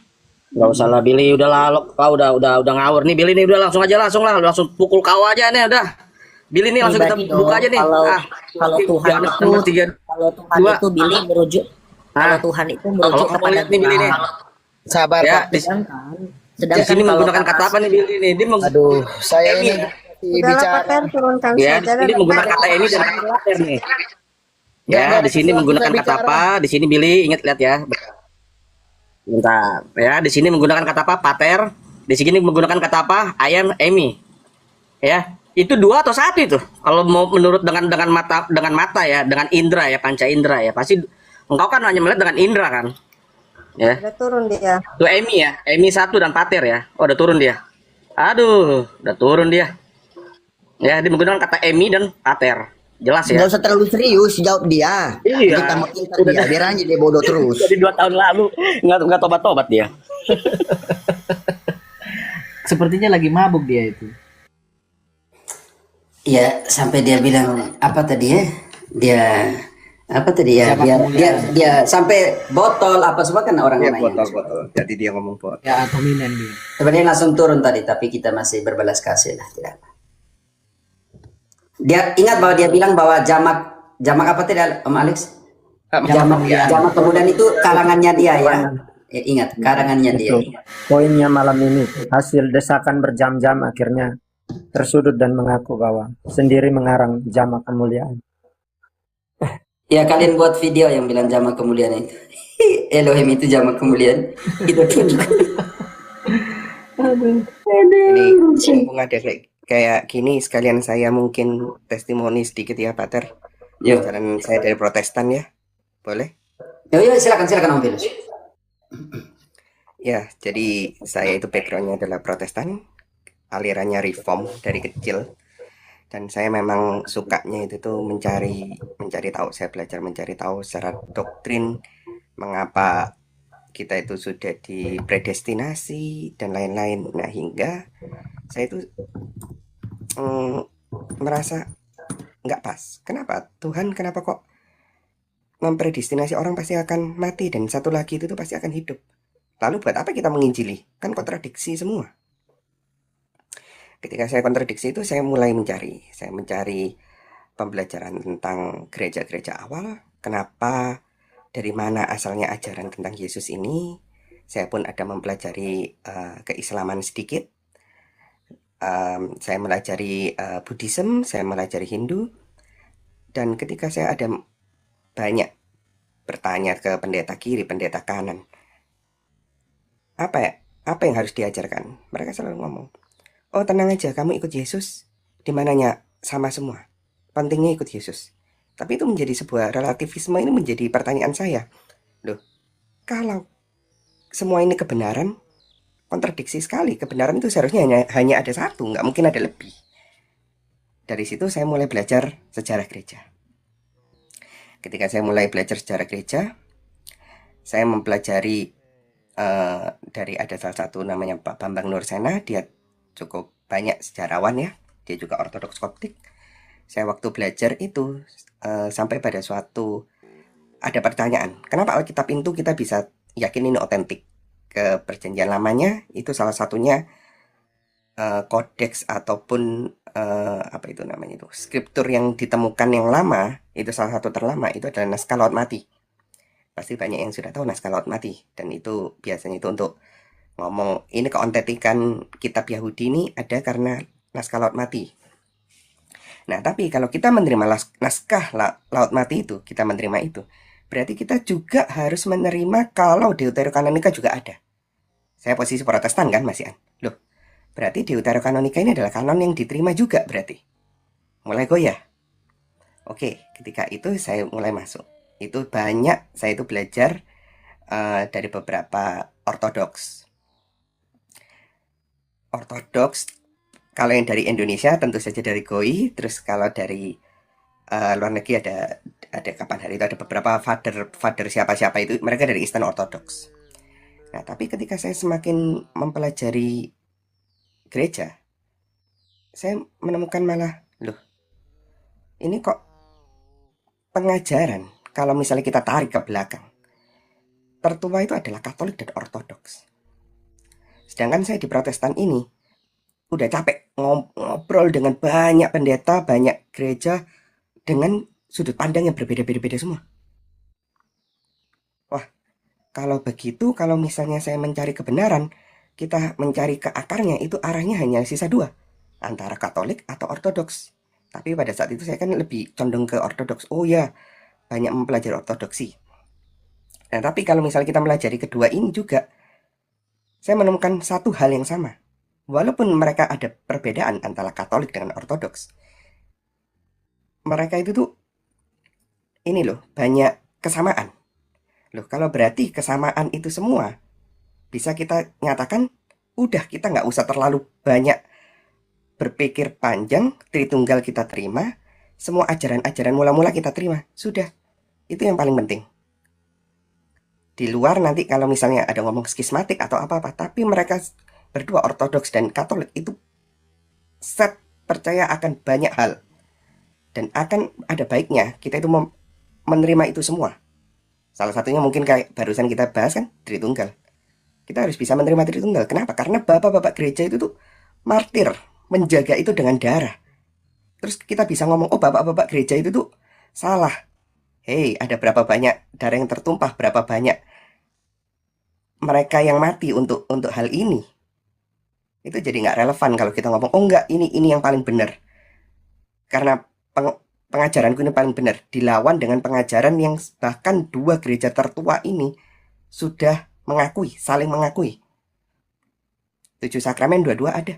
Gak usah lah Billy, udah lah, kau udah ngawur nih Billy nih, udah langsung lah, langsung pukul kau aja nih udah. Billy nih langsung kita Pribadi buka dong. aja nih. Kalau Tuhan jangan itu nomor tiga. kalau Tuhan Dua. itu Billy merujuk kalau Tuhan itu merujuk Kalau kamu kepada lihat nih Billy nih. Sabar, Ya, Pak. di sedangkan di sedangkan sini kalau menggunakan kata apa nih Billy nih? Dia Aduh, saya ini bicara. ya, di sini menggunakan kata ini dan kata pater nih. Ya, di sini menggunakan kata apa? Di sini Billy ingat lihat ya. Bentar. Ya, di sini menggunakan kata apa? Pater. Di sini menggunakan kata apa? I am Amy. Ya, itu dua atau satu itu? Kalau mau menurut dengan mata ya, dengan indera ya, panca indera ya. Pasti engkau kan hanya melihat dengan indera kan? Ya. Udah turun dia. Tuh Amy ya, Amy satu dan pater ya. Oh, udah turun dia. Aduh, udah turun dia. Ya, dia menggunakan kata Amy dan pater. Jelas ya. Nggak usah terlalu serius jawab dia. Iya. Kita mau pintar dia, biar aja dia bodoh terus. Dari 2 tahun lalu nggak tobat dia. Sepertinya lagi mabuk dia itu. Ya, sampai dia bilang apa tadi ya? Dia apa tadi ya? Dia sampai botol apa semua kan orang Ya, namanya. botol. Jadi dia ngomong botol. Ya atominen dia. Sebenarnya langsung turun tadi, tapi kita masih berbalas kasih lah, tidak apa. Dia ingat bahwa dia bilang bahwa jamak apa tidak, Om Alex? Jamak kemudian itu karangannya dia ya. Ingat, karangannya dia. Itu poinnya malam ini. Hasil desakan berjam-jam akhirnya tersudut dan mengaku bahwa sendiri mengarang jamak kemuliaan. Ya, kalian buat video yang bilang jamak kemuliaan itu. Elohim itu jamak kemuliaan. Itu tunjuk. Ini mumpung ada kayak gini, sekalian saya mungkin testimoni sedikit ya, Pater. Yo. Karena saya dari Protestan ya. Boleh? Yo, silakan Om Pilus. Ya, jadi saya itu backgroundnya adalah Protestan, alirannya Reform dari kecil, dan saya memang sukanya itu tuh mencari tahu. Saya belajar mencari tahu secara doktrin mengapa kita itu sudah dipredestinasi dan lain-lain. Nah, hingga saya itu merasa nggak pas. Kenapa kenapa kok mempredestinasi orang pasti akan mati dan satu lagi itu tuh pasti akan hidup? Lalu buat apa kita menginjili? Kan kontradiksi semua. Ketika saya kontradiksi itu, saya mulai mencari pembelajaran tentang gereja-gereja awal. Kenapa, dari mana asalnya ajaran tentang Yesus ini? Saya pun ada mempelajari keislaman sedikit. Saya melajari Buddhism, saya melajari Hindu. Dan ketika saya ada banyak bertanya ke pendeta kiri, pendeta kanan, apa yang harus diajarkan? Mereka selalu ngomong, oh tenang aja, kamu ikut Yesus, dimananya sama semua, pentingnya ikut Yesus. Tapi itu menjadi sebuah relativisme. Ini menjadi pertanyaan saya, loh, kalau semua ini kebenaran, kontradiksi sekali. Kebenaran itu seharusnya hanya ada satu, nggak mungkin ada lebih. Dari situ saya mulai belajar sejarah gereja. Ketika saya mulai belajar sejarah gereja, saya mempelajari dari ada salah satu namanya Pak Bambang Nursena. Dia cukup banyak sejarawan ya, dia juga Ortodoks Koptik. Saya waktu belajar itu sampai pada suatu ada pertanyaan, kenapa Alkitab itu kita bisa yakin ini otentik? Ke perjanjian lamanya itu salah satunya kodeks ataupun apa itu namanya itu, skriptur yang ditemukan yang lama, itu salah satu terlama itu adalah naskah Laut Mati. Pasti banyak yang sudah tahu naskah Laut Mati, dan itu biasanya itu untuk ngomong ini keontentikan kitab Yahudi ini ada karena naskah Laut Mati. Nah, tapi kalau kita menerima naskah Laut Mati itu, kita menerima itu, berarti kita juga harus menerima kalau Deuterokanonika juga ada. Saya posisi Protestan kan, Mas Ian? Loh, berarti Deuterokanonika ini adalah kanon yang diterima juga berarti. Mulai goyah. Oke, ketika itu saya mulai masuk. Itu banyak, saya itu belajar dari beberapa Ortodoks. Kalau yang dari Indonesia tentu saja dari Goi. Terus kalau dari luar negeri ada kapan hari itu ada beberapa father siapa-siapa itu mereka dari Eastern Orthodox. Nah, tapi ketika saya semakin mempelajari gereja, saya menemukan malah, loh, ini kok pengajaran kalau misalnya kita tarik ke belakang, tertua itu adalah Katolik dan Ortodoks. Sedangkan saya di Protestan ini udah capek ngobrol dengan banyak pendeta, banyak gereja dengan sudut pandang yang berbeda-beda semua. Wah, kalau begitu, kalau misalnya saya mencari kebenaran, kita mencari ke akarnya, itu arahnya hanya sisa dua, antara Katolik atau Ortodoks. Tapi pada saat itu saya kan lebih condong ke Ortodoks. Oh ya, banyak mempelajari ortodoksi. Nah, tapi kalau misalnya kita melajari kedua ini juga, saya menemukan satu hal yang sama. Walaupun mereka ada perbedaan antara Katolik dengan Ortodoks, mereka itu tuh, ini loh, banyak kesamaan. Loh, kalau berarti kesamaan itu semua, bisa kita nyatakan, udah kita nggak usah terlalu banyak berpikir panjang, Tritunggal kita terima, semua ajaran-ajaran mula-mula kita terima. Sudah, itu yang paling penting. Di luar nanti kalau misalnya ada ngomong skismatik atau apa-apa, tapi mereka berdua Ortodoks dan Katolik itu set percaya akan banyak hal. Dan akan ada baiknya kita itu menerima itu semua. Salah satunya mungkin kayak barusan kita bahas kan, Tritunggal. Kita harus bisa menerima Tritunggal. Kenapa? Karena bapak-bapak gereja itu tuh martir, menjaga itu dengan darah. Terus kita bisa ngomong, oh bapak-bapak gereja itu tuh salah. Hei, ada berapa banyak darah yang tertumpah, berapa banyak mereka yang mati untuk hal ini. Itu jadi nggak relevan kalau kita ngomong, oh enggak, ini yang paling benar. Karena pengajaranku ini paling benar. Dilawan dengan pengajaran yang bahkan dua gereja tertua ini sudah mengakui, saling mengakui. 7 sakramen dua-dua ada.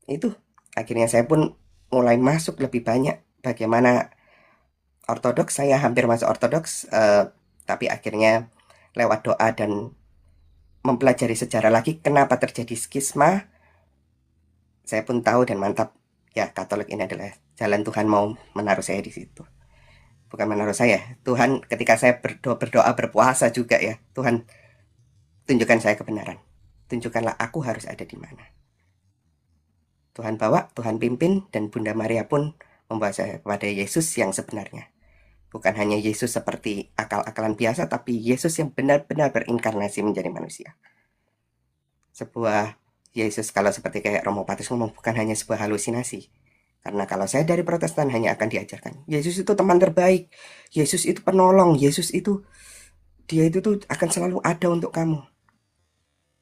Itu akhirnya saya pun mulai masuk lebih banyak bagaimana Ortodoks. Saya hampir masuk Ortodoks, tapi akhirnya lewat doa dan mempelajari sejarah lagi kenapa terjadi skisma, saya pun tahu dan mantap, ya Katolik ini adalah jalan Tuhan mau menaruh saya di situ. Bukan menaruh saya, Tuhan ketika saya berdoa berpuasa juga ya, Tuhan tunjukkan saya kebenaran, tunjukkanlah aku harus ada di mana. Tuhan bawa, Tuhan pimpin, dan Bunda Maria pun membawa saya kepada Yesus yang sebenarnya. Bukan hanya Yesus seperti akal-akalan biasa, tapi Yesus yang benar-benar berinkarnasi menjadi manusia. Sebuah Yesus kalau seperti kayak Romo Patus ngomong, bukan hanya sebuah halusinasi. Karena kalau saya dari Protestan hanya akan diajarkan, Yesus itu teman terbaik, Yesus itu penolong, Yesus itu, dia itu tuh akan selalu ada untuk kamu.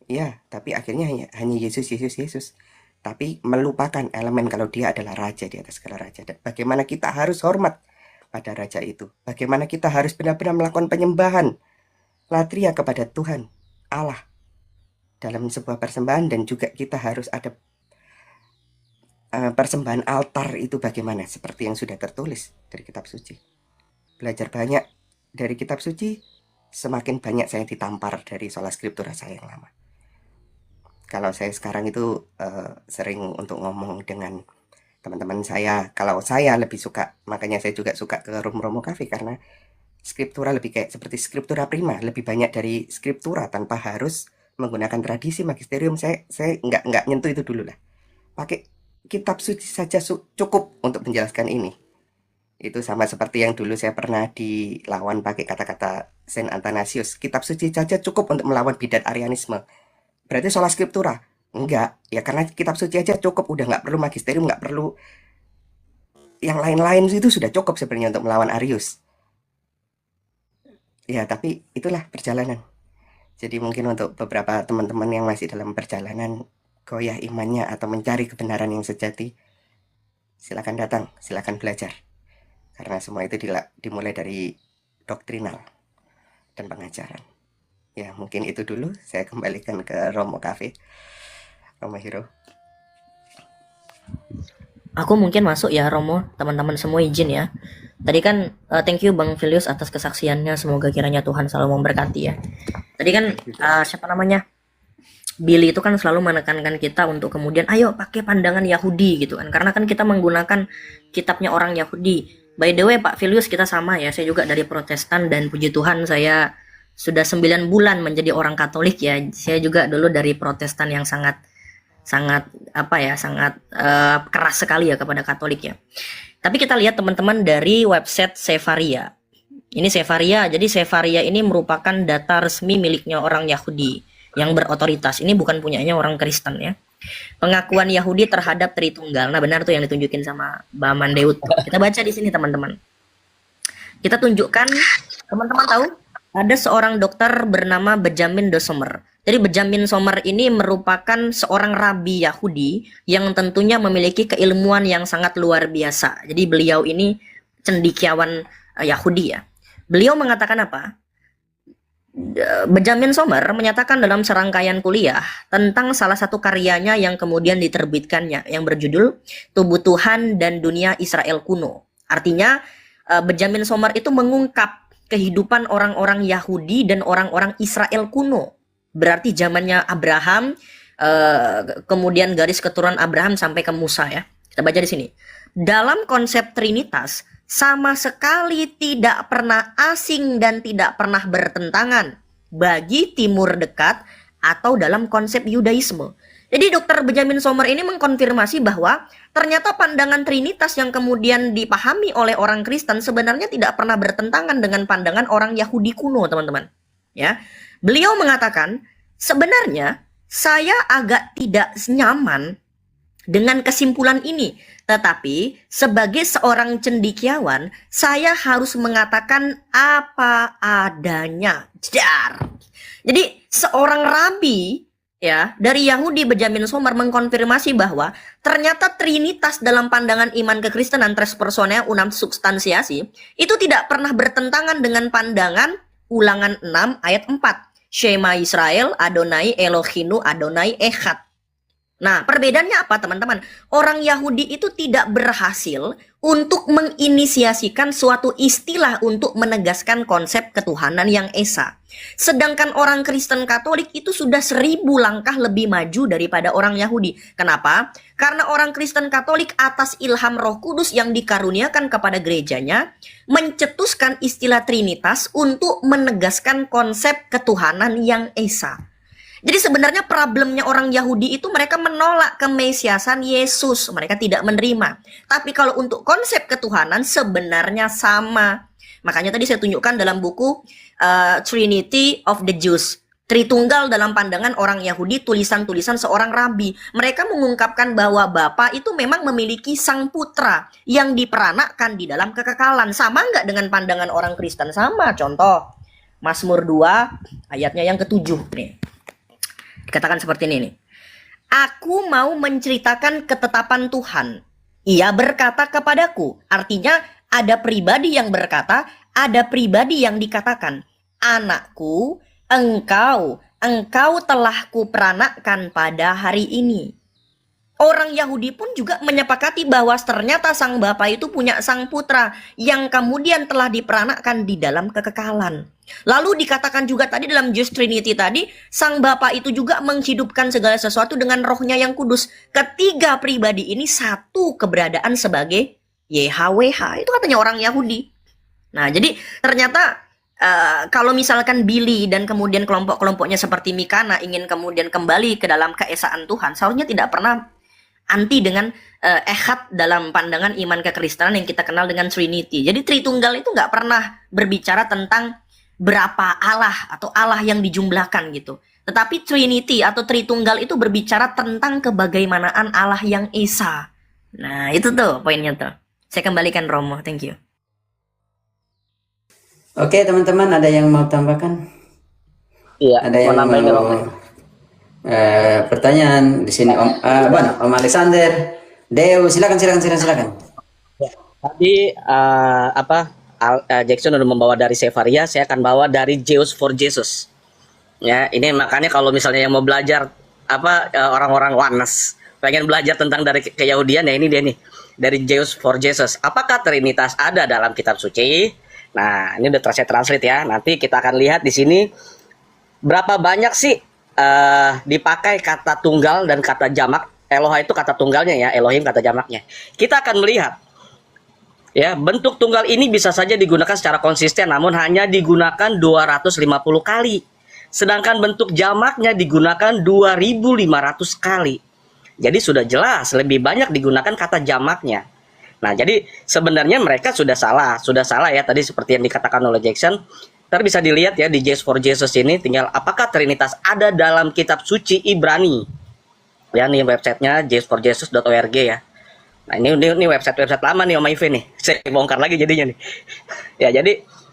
Ya, tapi akhirnya hanya Yesus. Tapi melupakan elemen kalau dia adalah raja di atas segala raja. Dan bagaimana kita harus hormat pada raja itu. Bagaimana kita harus benar-benar melakukan penyembahan latria kepada Tuhan Allah dalam sebuah persembahan. Dan juga kita harus ada persembahan altar itu bagaimana. Seperti yang sudah tertulis dari kitab suci. Belajar banyak dari kitab suci, semakin banyak saya ditampar dari sola scriptura saya yang lama. Kalau saya sekarang itu sering untuk ngomong dengan teman-teman saya. Kalau saya lebih suka, makanya saya juga suka ke Romo Cafe, karena skriptura lebih kayak seperti skriptura prima, lebih banyak dari skriptura tanpa harus menggunakan tradisi magisterium. Saya nggak nyentuh itu dulu lah. Pakai kitab suci saja cukup untuk menjelaskan ini. Itu sama seperti yang dulu saya pernah dilawan pakai kata-kata Saint Athanasius. Kitab suci saja cukup untuk melawan bidat Arianisme. Berarti sola scriptura? Enggak, ya karena kitab suci aja cukup, udah nggak perlu magisterium, nggak perlu yang lain-lain, itu sudah cukup sebenarnya untuk melawan Arius. Ya, tapi itulah perjalanan. Jadi mungkin untuk beberapa teman-teman yang masih dalam perjalanan goyah imannya atau mencari kebenaran yang sejati, silakan datang, silakan belajar. Karena semua itu dimulai dari doktrinal dan pengajaran. Ya, mungkin itu dulu. Saya kembalikan ke Romo Cafe. Romo Hero. Aku mungkin masuk ya, Romo. Teman-teman semua izin ya. Tadi kan thank you Bang Filius atas kesaksiannya. Semoga kiranya Tuhan selalu memberkati ya. Tadi kan siapa namanya? Billy itu kan selalu menekankan kita untuk kemudian ayo pakai pandangan Yahudi gitu kan, karena kan kita menggunakan kitabnya orang Yahudi. By the way Pak Filius, kita sama ya, saya juga dari Protestan dan puji Tuhan saya sudah 9 bulan menjadi orang Katolik ya. Saya juga dulu dari Protestan yang sangat keras sekali ya kepada Katolik ya. Tapi kita lihat teman-teman dari website Sefaria. Ini Sefaria, jadi Sefaria ini merupakan data resmi miliknya orang Yahudi yang berotoritas. Ini bukan punyanya orang Kristen ya. Pengakuan Yahudi terhadap Tritunggal. Nah benar tuh yang ditunjukin sama Baman Deut. Kita baca di sini teman-teman. Kita tunjukkan, teman-teman tahu ada seorang dokter bernama Benjamin de Sommer. Jadi Benjamin Sommer ini merupakan seorang rabi Yahudi yang tentunya memiliki keilmuan yang sangat luar biasa. Jadi beliau ini cendekiawan Yahudi ya. Beliau mengatakan apa? Benjamin Sommer menyatakan dalam serangkaian kuliah tentang salah satu karyanya yang kemudian diterbitkannya yang berjudul Tubuh Tuhan dan Dunia Israel Kuno. Artinya Benjamin Sommer itu mengungkap kehidupan orang-orang Yahudi dan orang-orang Israel kuno. Berarti zamannya Abraham, kemudian garis keturunan Abraham sampai ke Musa ya. Kita baca di sini. Dalam konsep Trinitas sama sekali tidak pernah asing dan tidak pernah bertentangan bagi Timur Dekat atau dalam konsep Yudaisme. Jadi Dr. Benjamin Sommer ini mengkonfirmasi bahwa ternyata pandangan Trinitas yang kemudian dipahami oleh orang Kristen sebenarnya tidak pernah bertentangan dengan pandangan orang Yahudi kuno, teman-teman. Ya. Beliau mengatakan, sebenarnya saya agak tidak nyaman dengan kesimpulan ini, tetapi sebagai seorang cendekiawan, saya harus mengatakan apa adanya. Jedar. Jadi seorang rabi ya dari Yahudi Benjamin Sommer mengkonfirmasi bahwa ternyata Trinitas dalam pandangan iman kekristenan tres personae unam substantiasi itu tidak pernah bertentangan dengan pandangan Ulangan 6 ayat 4. Shema Israel Adonai Elohinu Adonai Echad. Nah, perbedaannya apa teman-teman? Orang Yahudi itu tidak berhasil untuk menginisiasikan suatu istilah untuk menegaskan konsep ketuhanan yang esa. Sedangkan orang Kristen Katolik itu sudah 1000 langkah lebih maju daripada orang Yahudi. Kenapa? Karena orang Kristen Katolik atas ilham Roh Kudus yang dikaruniakan kepada gerejanya mencetuskan istilah Trinitas untuk menegaskan konsep ketuhanan yang esa. Jadi sebenarnya problemnya orang Yahudi itu mereka menolak kemesiasan Yesus. Mereka tidak menerima. Tapi kalau untuk konsep ketuhanan sebenarnya sama. Makanya tadi saya tunjukkan dalam buku Trinity of the Jews. Tritunggal dalam pandangan orang Yahudi, tulisan-tulisan seorang rabi. Mereka mengungkapkan bahwa Bapa itu memang memiliki sang putra yang diperanakkan di dalam kekekalan. Sama nggak dengan pandangan orang Kristen? Sama. Contoh, Mazmur 2 ayatnya yang ke-7 nih. Dikatakan seperti ini nih. Aku mau menceritakan ketetapan Tuhan. Ia berkata kepadaku. Artinya ada pribadi yang berkata, ada pribadi yang dikatakan. Anakku, engkau telah kuperanakkan pada hari ini. Orang Yahudi pun juga menyepakati bahwa ternyata sang Bapa itu punya sang putra yang kemudian telah diperanakkan di dalam kekekalan. Lalu dikatakan juga tadi dalam Just Trinity tadi, sang Bapa itu juga menghidupkan segala sesuatu dengan rohnya yang kudus. Ketiga pribadi ini satu keberadaan sebagai YHWH. Itu katanya orang Yahudi. Nah, jadi ternyata kalau misalkan Billy dan kemudian kelompok-kelompoknya seperti Mikana ingin kemudian kembali ke dalam keesaan Tuhan, seharusnya tidak pernah anti dengan Echad dalam pandangan iman kekristenan yang kita kenal dengan Trinity. Jadi Tritunggal itu nggak pernah berbicara tentang berapa Allah atau Allah yang dijumlahkan gitu. Tetapi Trinity atau Tritunggal itu berbicara tentang kebagaimanaan Allah yang esa. Nah itu tuh poinnya tuh. Saya kembalikan Romo, thank you. Oke teman-teman, ada yang mau tambahkan? Iya, Ada yang nambahin mau Romo. pertanyaan di sini Om Alexander, Deo, silakan. Tadi Jackson udah membawa dari Sefaria, saya akan bawa dari Jews for Jesus. Ya, ini makanya kalau misalnya yang mau belajar orang-orang Oneness pengen belajar tentang dari keyahudian, ya ini dia nih, dari Jews for Jesus. Apakah Trinitas ada dalam kitab suci? Nah, ini udah saya translate ya. Nanti kita akan lihat di sini berapa banyak sih dipakai kata tunggal dan kata jamak. Eloha itu kata tunggalnya ya, Elohim kata jamaknya. Kita akan melihat ya, bentuk tunggal ini bisa saja digunakan secara konsisten namun hanya digunakan 250 kali. Sedangkan bentuk jamaknya digunakan 2500 kali. Jadi sudah jelas lebih banyak digunakan kata jamaknya. Nah, jadi sebenarnya mereka sudah salah ya tadi seperti yang dikatakan oleh Jackson. Ntar bisa dilihat ya di Jesus for Jesus ini, tinggal apakah Trinitas ada dalam kitab suci Ibrani. Ya, nih websitenya jesusforjesus.org ya. Nah, ini website lama nih Om Ive nih. Saya bongkar lagi jadinya nih. Ya,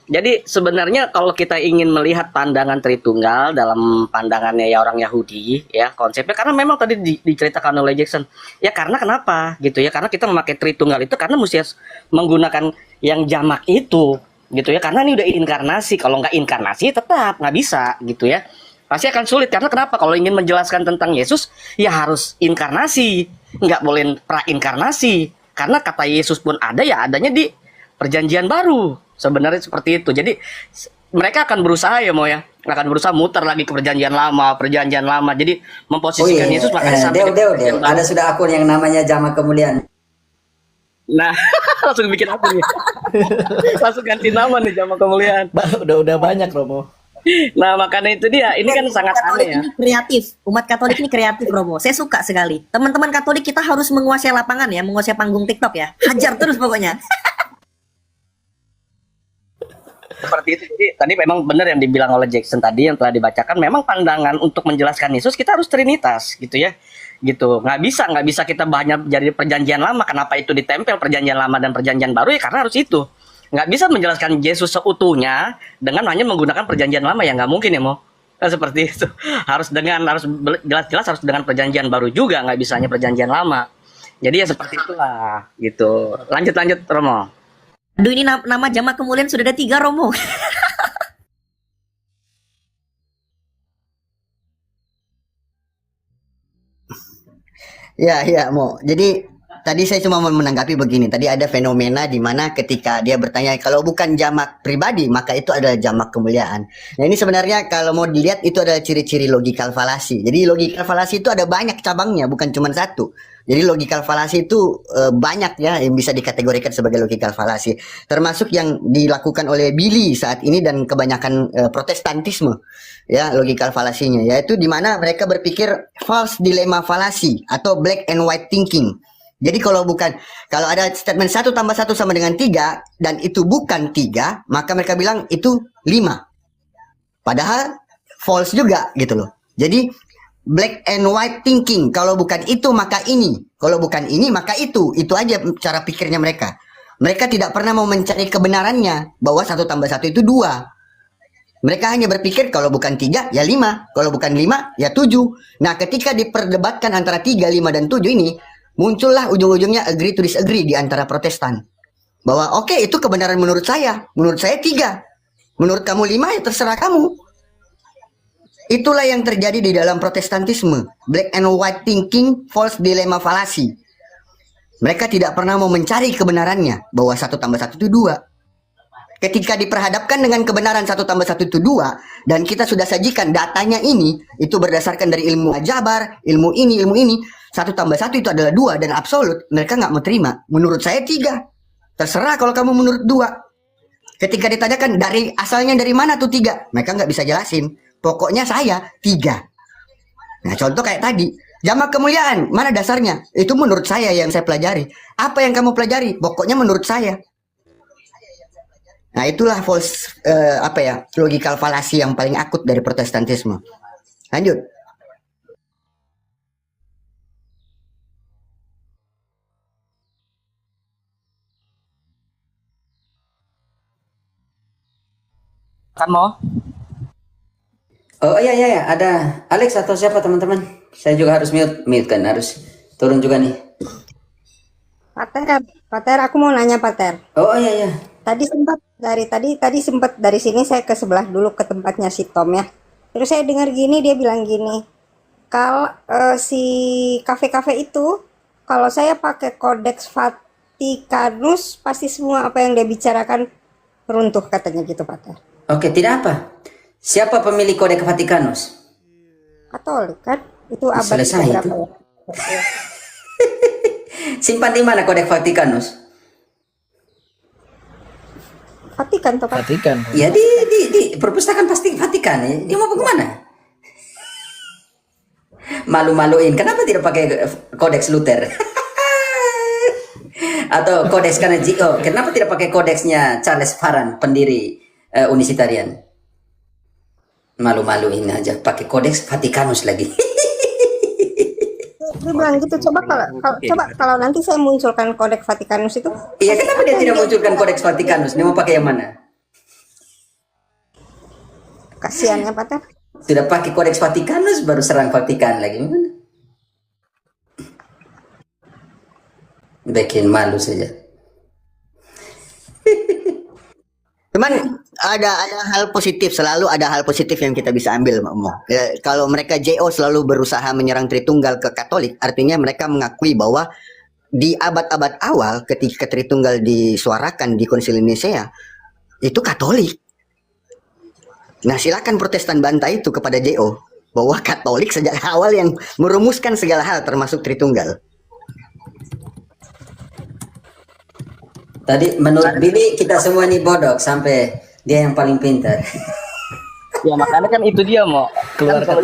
jadi sebenarnya kalau kita ingin melihat pandangan Tritunggal dalam pandangannya ya orang Yahudi ya, konsepnya karena memang tadi diceritakan oleh Jackson. Ya karena kenapa gitu ya? Karena kita memakai Tritunggal itu karena mesti menggunakan yang jamak itu gitu ya. Karena ini udah inkarnasi. Kalau nggak inkarnasi tetap nggak bisa gitu ya. Pasti akan sulit karena kenapa? Kalau ingin menjelaskan tentang Yesus ya harus inkarnasi, nggak boleh prainkarnasi. Karena kata Yesus pun ada ya adanya di Perjanjian Baru. Sebenarnya seperti itu. Jadi mereka akan berusaha ya akan berusaha muter lagi ke Perjanjian Lama. Jadi memposisikan Yesus makanya sampai Deo. Ada sudah akun yang namanya Jamak Kemuliaan. Nah, langsung bikin akun ya. Langsung ganti nama nih Jamak Kemuliaan. Udah banyak Romo. Nah, makanya itu dia. Ini kan sangat aneh ya. Ini kreatif. Umat Katolik ini kreatif, Romo. Saya suka sekali. Teman-teman Katolik kita harus menguasai lapangan ya, menguasai panggung TikTok ya. Hajar terus pokoknya. Seperti itu. Jadi tadi memang benar yang dibilang oleh Jackson tadi yang telah dibacakan. Memang pandangan untuk menjelaskan Yesus kita harus Trinitas gitu ya. Gitu. Nggak bisa kita banyak jadi Perjanjian Lama. Kenapa itu ditempel Perjanjian Lama dan Perjanjian Baru ya karena harus itu. Nggak bisa menjelaskan Yesus seutuhnya dengan hanya menggunakan Perjanjian Lama ya nggak mungkin ya Nah, seperti itu. Harus jelas-jelas harus dengan Perjanjian Baru juga, nggak bisa hanya Perjanjian Lama. Jadi ya seperti itulah gitu. Lanjut Romo. Aduh, ini nama Jamak Kemuliaan sudah ada 3, Romo. Ya, Mo. Jadi tadi saya cuma mau menanggapi begini. Tadi ada fenomena di mana ketika dia bertanya kalau bukan jamak pribadi maka itu adalah jamak kemuliaan. Nah, ini sebenarnya kalau mau dilihat itu adalah ciri-ciri logikal falasi. Jadi logikal falasi itu ada banyak cabangnya, bukan cuma satu. Jadi logikal falasi itu banyak ya yang bisa dikategorikan sebagai logikal falasi. Termasuk yang dilakukan oleh Billy saat ini dan kebanyakan Protestantisme. Ya, logikal falasinya yaitu di mana mereka berpikir false dilemma falasi atau black and white thinking. Jadi kalau ada statement 1 tambah 1 sama dengan 3 dan itu bukan 3, maka mereka bilang itu 5. Padahal false juga gitu loh. Jadi black and white thinking, kalau bukan itu maka ini, kalau bukan ini maka itu aja cara pikirnya mereka. Mereka tidak pernah mau mencari kebenarannya bahwa 1 tambah 1 itu 2. Mereka hanya berpikir kalau bukan 3 ya 5, kalau bukan 5 ya 7. Nah, ketika diperdebatkan antara 3, 5 dan 7 ini, muncullah ujung-ujungnya agree to disagree di antara Protestan. Bahwa oke, itu kebenaran menurut saya 3. Menurut kamu 5 ya terserah kamu. Itulah yang terjadi di dalam Protestantisme, black and white thinking, false dilemma falasi. Mereka tidak pernah mau mencari kebenarannya bahwa 1 tambah 1 itu 2. Ketika diperhadapkan dengan kebenaran 1 tambah 1 itu 2 dan kita sudah sajikan datanya ini, itu berdasarkan dari ilmu ajabar, ilmu ini, 1 tambah 1 itu adalah 2 dan absolut, mereka nggak mau terima. Menurut saya 3. Terserah kalau kamu menurut 2. Ketika ditanyakan asalnya dari mana tuh 3, mereka nggak bisa jelasin. Pokoknya saya 3. Nah, contoh kayak tadi, jamak kemuliaan, mana dasarnya? Itu menurut saya yang saya pelajari. Apa yang kamu pelajari? Pokoknya menurut saya. Nah, itulah false logikal falasi yang paling akut dari Protestantisme. Lanjut. Kan mau? Oh iya, ada Alex atau siapa teman-teman? Saya juga harus mute kan, harus turun juga nih. Pater, aku mau nanya Pater. Oh iya. Tadi sempat dari sini saya ke sebelah dulu ke tempatnya si Tom ya. Terus saya dengar gini, dia bilang gini, kalau si kafe-kafe itu, kalau saya pakai Codex Vaticanus pasti semua apa yang dia bicarakan runtuh katanya gitu Pater. Oke, tidak apa. Siapa pemilik Codex Vaticanus? Katolik kan? Itu abad Selesai berapa itu. ya? Simpan di mana Kodeks Vatikanus? Vatikan toh Pak? Vatikan. Ya di perpustakaan pasti Vatikan ya. Dia mau kemana? Malu-maluin. Kenapa tidak pakai Kodeks Luther? Atau Kodeks Carnegie? Kenapa tidak pakai kodeksnya Charles Farran, pendiri Unisitarian? Malu-maluin aja. Pakai Kodeks Vatikanus lagi. Dia bilang gitu. Coba kalau nanti saya munculkan Kodeks Vatikanus itu. Iya, kenapa dia tidak munculkan Kodeks Vatikanus? Dia mau pakai yang mana? Kasihan ya Pak Ter. Sudah pakai Kodeks Vatikanus, baru serang Vatikan lagi. Bikin malu saja. Cuman ada hal positif, selalu ada hal positif yang kita bisa ambil, Mo. Ya, kalau mereka JO selalu berusaha menyerang Tritunggal ke Katolik, artinya mereka mengakui bahwa di abad-abad awal ketika Tritunggal disuarakan di Konsili Nisea itu Katolik. Nah, silakan Protestan bantah itu kepada JO bahwa Katolik sejak awal yang merumuskan segala hal termasuk Tritunggal. Tadi menurut Billy kita semua ini bodoh sampai dia yang paling pintar. Ya makanya kan itu dia mau keluar kata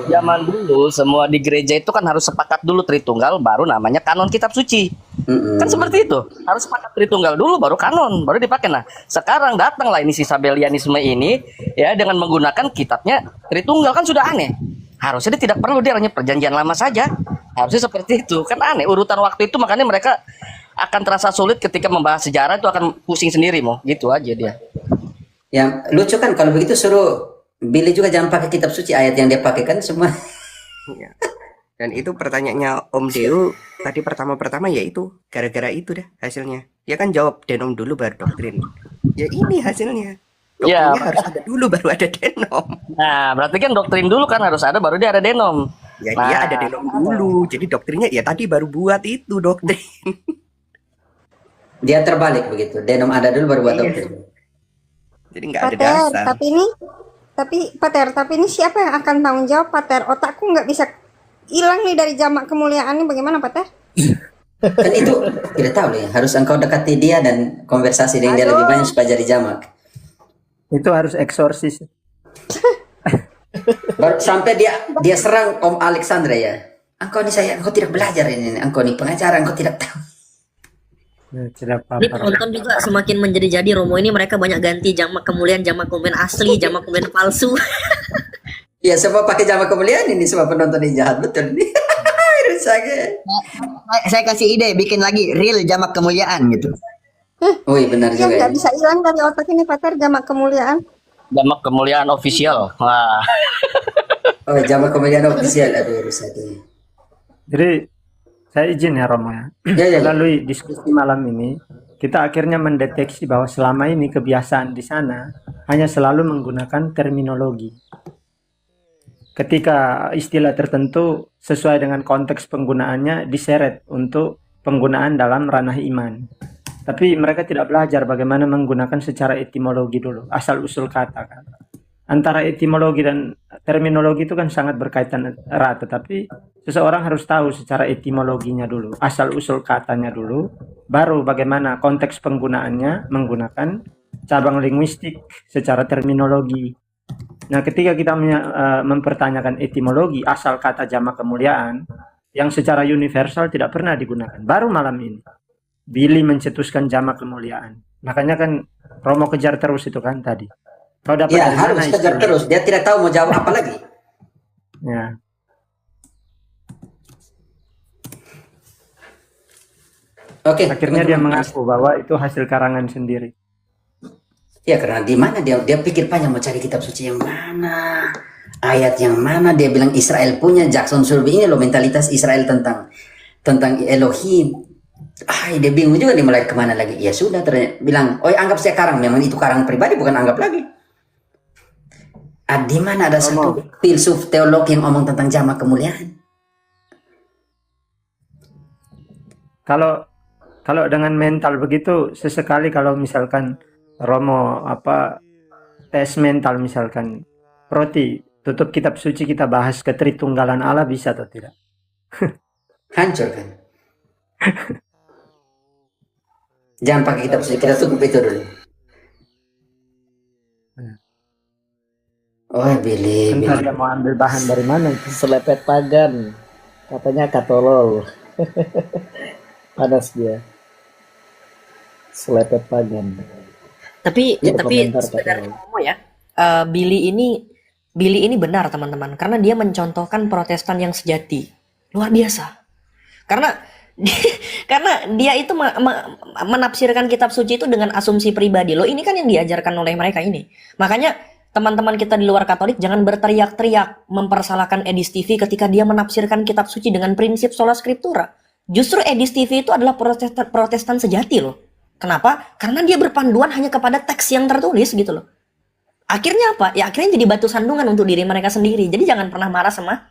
zaman dulu semua di gereja itu kan harus sepakat dulu Tritunggal baru namanya kanon kitab suci. Kan seperti itu, harus sepakat Tritunggal dulu baru kanon, baru dipakai. Nah sekarang datanglah ini si Sabellianisme ini ya dengan menggunakan kitabnya Tritunggal, kan sudah aneh. Harusnya dia tidak perlu, dia hanya perjanjian lama saja. Harusnya seperti itu, kan aneh urutan waktu itu. Makanya mereka akan terasa sulit ketika membahas sejarah, itu akan pusing sendiri mau gitu aja dia. Yang lucu kan kalau begitu suruh Billy juga jangan pakai kitab suci, ayat yang dia pakai kan semua. Iya. Dan itu pertanyaannya Om Deo tadi pertama-pertama ya itu gara-gara itu dah hasilnya. Dia kan jawab denom dulu baru doktrin. Ya ini hasilnya. Ya, Doktrinnya harus ada dulu baru ada denom. nah berarti kan doktrin dulu kan harus ada baru dia ada denom. Ya dia ada denom dulu. Jadi doktrinnya ya tadi baru buat itu doktrin. Dia terbalik begitu, denom ada dulu baru buat doktrin. Jadi nggak ada Pater, dasar. tapi ini siapa yang akan tanggung jawab Pater? Otakku nggak bisa hilang nih dari jamak kemuliaan ini, bagaimana Pater? Kan itu tidak tahu ya, harus engkau dekati dia dan konversasi dengan dia lebih banyak supaya jadi jamak. Itu harus eksorsis. Baru sampai dia serang Om Alexandra ya. Engkau tidak belajar ini, engkau ini pengacara, engkau tidak tahu. Tidak Ini penonton juga semakin menjadi-jadi. Romo ini mereka banyak ganti jamak kemuliaan asli, jamak kemuliaan palsu. Ya semua pakai jamak kemuliaan ini, semua penonton ini jahat betul nih. Saya kasih ide, bikin lagi real jamak kemuliaan gitu. Wih benar Yang juga. nggak bisa hilang dari otak ini Pater, jamak kemuliaan. Jamak kemuliaan official. Wah. Oh jamak kemuliaan official, aduh rusak ini. Jadi saya izin ya Romo ya. Melalui diskusi malam ini kita akhirnya mendeteksi bahwa selama ini kebiasaan di sana hanya selalu menggunakan terminologi. Ketika istilah tertentu sesuai dengan konteks penggunaannya diseret untuk penggunaan dalam ranah iman. Tapi mereka tidak belajar bagaimana menggunakan secara etimologi dulu, asal usul kata kan. Antara etimologi dan terminologi itu kan sangat berkaitan erat, tetapi seseorang harus tahu secara etimologinya dulu, asal usul katanya dulu, baru bagaimana konteks penggunaannya menggunakan cabang linguistik secara terminologi. Nah, ketika kita mempertanyakan etimologi asal kata jamak kemuliaan yang secara universal tidak pernah digunakan, baru malam ini Billy mencetuskan jamak kemuliaan. Makanya kan Romo kejar terus itu kan tadi. Kau dapat Ya harus kejar terus, dia tidak tahu mau jawab apa lagi. Ya. Oke. Akhirnya dia mengaku bahwa itu hasil karangan sendiri. Ya karena di mana dia pikir panjang mau cari kitab suci yang mana, ayat yang mana. Dia bilang Israel punya, Jackson Sulby ini loh mentalitas Israel tentang Elohim. Dia bingung juga dia mulai kemana lagi. Ya sudah bilang, anggap saya karang, memang itu karang pribadi bukan anggap lagi. Di mana ada satu filsuf teolog yang ngomong tentang jamak kemuliaan? Kalau dengan mental begitu, sesekali kalau misalkan Romo tes mental misalkan, Proti tutup kitab suci kita bahas ketritunggalan Allah bisa atau tidak? Hancur kan? Jangan pakai kitab suci, kita tutup itu dulu. Oh, Billy. Bentar, dia mau ambil bahan dari mana itu? Selepet pagan. Katanya katolol. Panas dia. Selepet pagan. Tapi Itu tapi komentar sebenarnya katanya. Romo ya, Billy ini benar teman-teman, karena dia mencontohkan Protestan yang sejati, luar biasa. Karena karena dia itu menafsirkan kitab suci itu dengan asumsi pribadi. Loh, ini kan yang diajarkan oleh mereka ini. Makanya teman-teman kita di luar Katolik jangan berteriak-teriak mempersalahkan Edis TV ketika dia menafsirkan kitab suci dengan prinsip sola scriptura. Justru Edis TV itu adalah Protestan sejati loh. Kenapa? Karena dia berpanduan hanya kepada teks yang tertulis gitu loh. Akhirnya apa? Ya akhirnya jadi batu sandungan untuk diri mereka sendiri. Jadi jangan pernah marah sama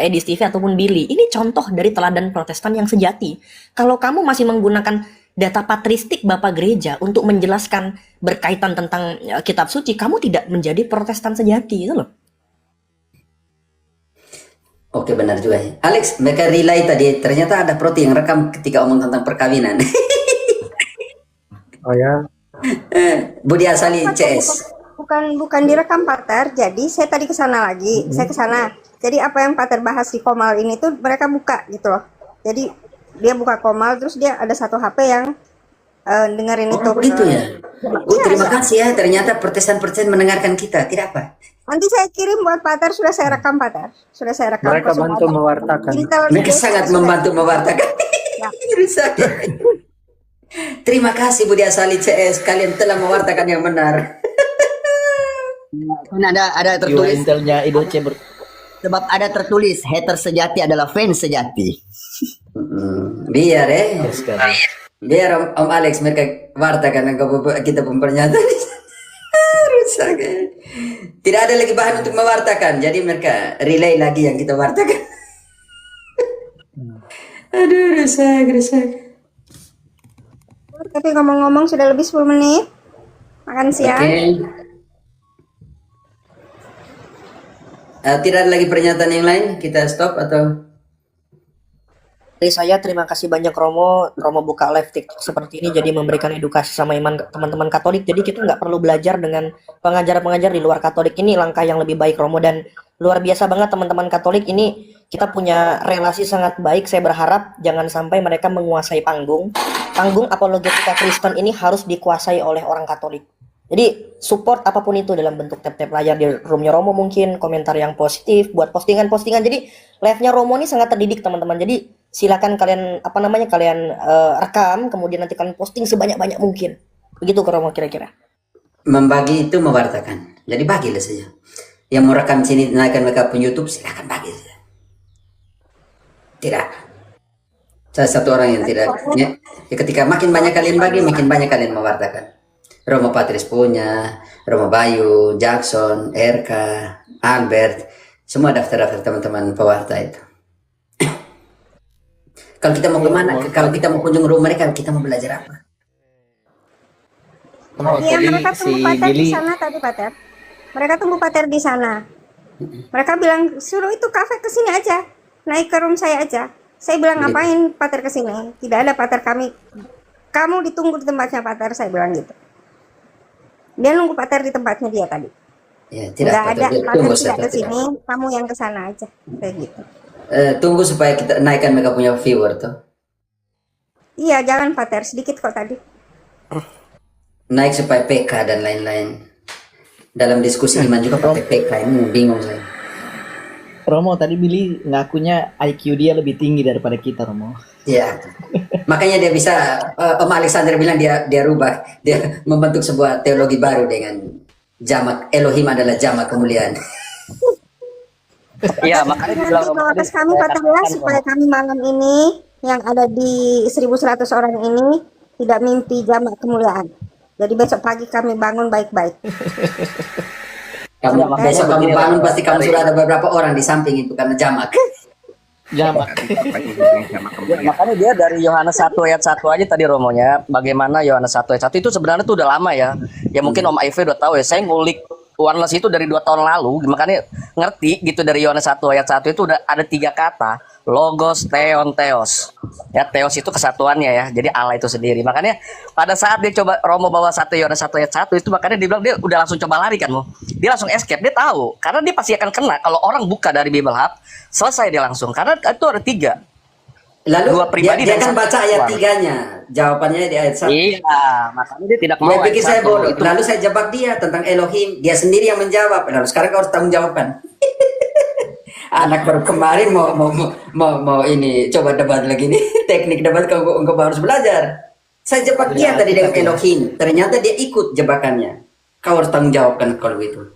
Edis TV ataupun Billy. Ini contoh dari teladan Protestan yang sejati. Kalau kamu masih menggunakan data patristik Bapak Gereja untuk menjelaskan berkaitan tentang kitab suci, kamu tidak menjadi Protestan sejati gitu loh. Oke, benar juga. Alex, mereka relay tadi, ternyata ada Proti yang rekam ketika omong tentang perkawinan. Oh ya. Budi Asali CS. Bukan direkam Pater. Jadi saya tadi ke sana lagi. Saya ke sana. Jadi apa yang Pater bahas di Komal ini tuh mereka buka gitu loh. Jadi dia buka Komal, terus dia ada satu HP yang dengerin itu. Begitu ya. Terima kasih ya. Ternyata Protestan mendengarkan kita. Tidak apa. Nanti saya kirim buat Pater, sudah saya rekam Pater. Sudah saya rekam. Mereka bantu mewartakan. Mereka sangat membantu mewartakan. Rusak. Terima kasih Budi Asali CS, kalian telah mewartakan yang benar. Ini ada Jiwa tertulis, intelnya Idoce sebab ada tertulis hater sejati adalah fans sejati. Biar sekali. biar Om Alex mereka wartakan kita pun pernyataan. Rusak. Tidak ada lagi bahan untuk mewartakan, jadi mereka relay lagi yang kita wartakan. Aduh, rusak. Tapi ngomong-ngomong sudah lebih 10 menit. Makan siang. Oke. Tidak ada lagi pernyataan yang lain, kita stop atau? Dari saya terima kasih banyak Romo buka live TikTok seperti ini jadi memberikan edukasi sama iman teman-teman Katolik. Jadi kita nggak perlu belajar dengan pengajar-pengajar di luar Katolik. Ini langkah yang lebih baik Romo, dan luar biasa banget teman-teman Katolik ini, kita punya relasi sangat baik. Saya berharap jangan sampai mereka menguasai panggung apologetika Kristen ini harus dikuasai oleh orang Katolik. Jadi support apapun itu dalam bentuk tap-tap layar di roomnya Romo, mungkin komentar yang positif buat postingan-postingan. Jadi live-nya Romo ini sangat terdidik teman-teman. Jadi silakan kalian rekam, kemudian nanti kalian posting sebanyak-banyak mungkin. Begitu ke Romo kira-kira. Membagi itu mewartakan. Jadi bagilah saja. Yang mau rekam sini naikkan mereka pun YouTube, silakan bagi saja. Tidak. Saya satu orang yang tidak. Ya, ketika makin banyak kalian bagi, makin banyak kalian mewartakan. Romo Patris punya, Romo Bayu, Jackson, RK, Albert, semua daftar-daftar teman-teman pewarta itu. Kalau kita mau kemana? Kalau kita mau kunjung rumah mereka, kita mau belajar apa? Iya, mereka tunggu Pater di sana tadi Pater. Mereka tunggu Pater di sana. Mereka bilang suruh itu kafe ke sini aja, naik ke room saya aja. Saya bilang ngapain Pater ke sini? Tidak ada Pater kami. Kamu ditunggu di tempatnya Pater, saya bilang gitu. Dia nunggu Pater di tempatnya dia tadi. Ya, tidak ada Pater tunggu tidak ke tidak. sini, kamu yang ke sana aja, kayak gitu. Tunggu supaya kita naikkan mereka punya viewer tuh. Iya, jangan Pater, sedikit kok tadi. Naik supaya PK dan lain-lain. Dalam diskusi iman juga pakai PK, ini bingung saya. Romo tadi Billy ngakunya IQ dia lebih tinggi daripada kita Romo. Ya, makanya dia bisa. Om Alexander bilang dia rubah, dia membentuk sebuah teologi baru dengan jamak Elohim adalah jamak kemuliaan. Iya, makanya bilang Nanti kalau atas kami Pater ya, supaya kami malam ini yang ada di 1.100 orang ini tidak mimpi jamak kemuliaan. Jadi besok pagi kami bangun baik-baik. Besok kamu bangun pasti kamu sudah ada beberapa orang di samping itu karena jamak. Jamak. Makanya dia dari Yohanes 1 ayat 1 aja tadi Romonya. Bagaimana Yohanes 1 ayat 1 itu sebenarnya tuh udah lama ya. Ya mungkin Om Ive udah tahu ya. Saya ngulik Oneness itu dari 2 tahun lalu, makanya ngerti gitu dari Yohanes 1 ayat 1 itu udah ada 3 kata, logos, theon, theos. Ya, theos itu kesatuannya ya, jadi Allah itu sendiri. Makanya pada saat dia coba Romo bawa 1 Yohanes 1 ayat 1 itu, makanya dia bilang dia udah langsung coba lari kan, Mo. Dia langsung escape, dia tahu. Karena dia pasti akan kena kalau orang buka dari Bible Hub, selesai dia langsung. Karena itu ada 3. Lalu Dua pribadi dia dan kan satu baca ayat kesatuan. 3-nya, jawabannya di ayat 1. Iya, makanya dia tidak mau Dia pikir ayat saya 1. bodoh. Itu Lalu saya jebak dia tentang Elohim. Dia sendiri yang menjawab. Lalu sekarang kau harus tanggung jawabkan. Anak baru kemarin mau ini coba debat lagi nih. Teknik debat kau harus belajar. Saya jebak dia tadi dengan Elohim. Ternyata dia ikut jebakannya. Kau harus tanggung jawabkan kalau itu.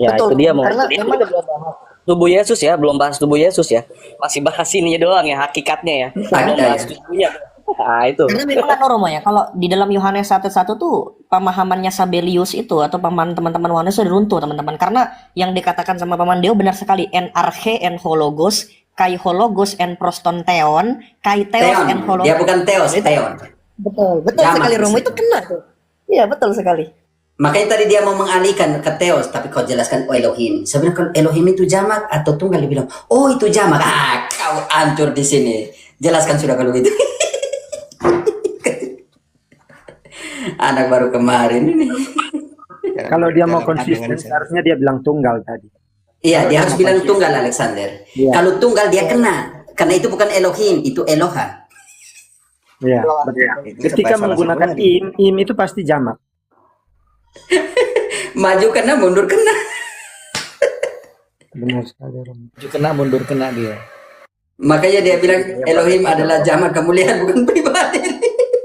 ya Betul, itu dia mau. karena Itu memang kita belum bahas tubuh Yesus ya, belum bahas tubuh Yesus ya. Masih bahas ininya doang ya, hakikatnya ya. Belum Ada bahas ya. tubuhnya. Nah, itu. karena memang kan Romo ya, kalau di dalam Yohanes 1:1 tuh pemahamannya Sabelius itu atau pemahaman teman-teman Yohanes itu runtuh teman-teman, karena yang dikatakan sama Paman Deo benar sekali, en arche en hologos, kai hologos en proston theon, kai theos en Theon. hologos. Dia bukan Theos, Theon. Betul Jamak sekali di Romo, situ. itu kena tuh. Iya, betul sekali. Makanya tadi dia mau mengalihkan ke Theos, tapi kau jelaskan Elohim. Sebenarnya kalau Elohim itu jamak atau tunggal, dia bilang, oh itu jamak. Ah, kau hancur di sini. Jelaskan sudah kalau gitu. Anak baru kemarin ini. Kalau dia mau Dalam konsisten, pandangan saya. seharusnya dia bilang tunggal tadi. Iya, dia harus Kalau bilang konsisten. tunggal Alexander. Iya. Kalau tunggal dia kena. Karena itu bukan Elohim, itu Eloha. Ya, betul. Itu Ketika serba salah menggunakan semua im itu pasti jamak. Maju kena, mundur kena. Benar sekali, Romo. Maju kena, mundur kena dia. Makanya dia bilang Elohim adalah jamak kemuliaan, bukan pribadi.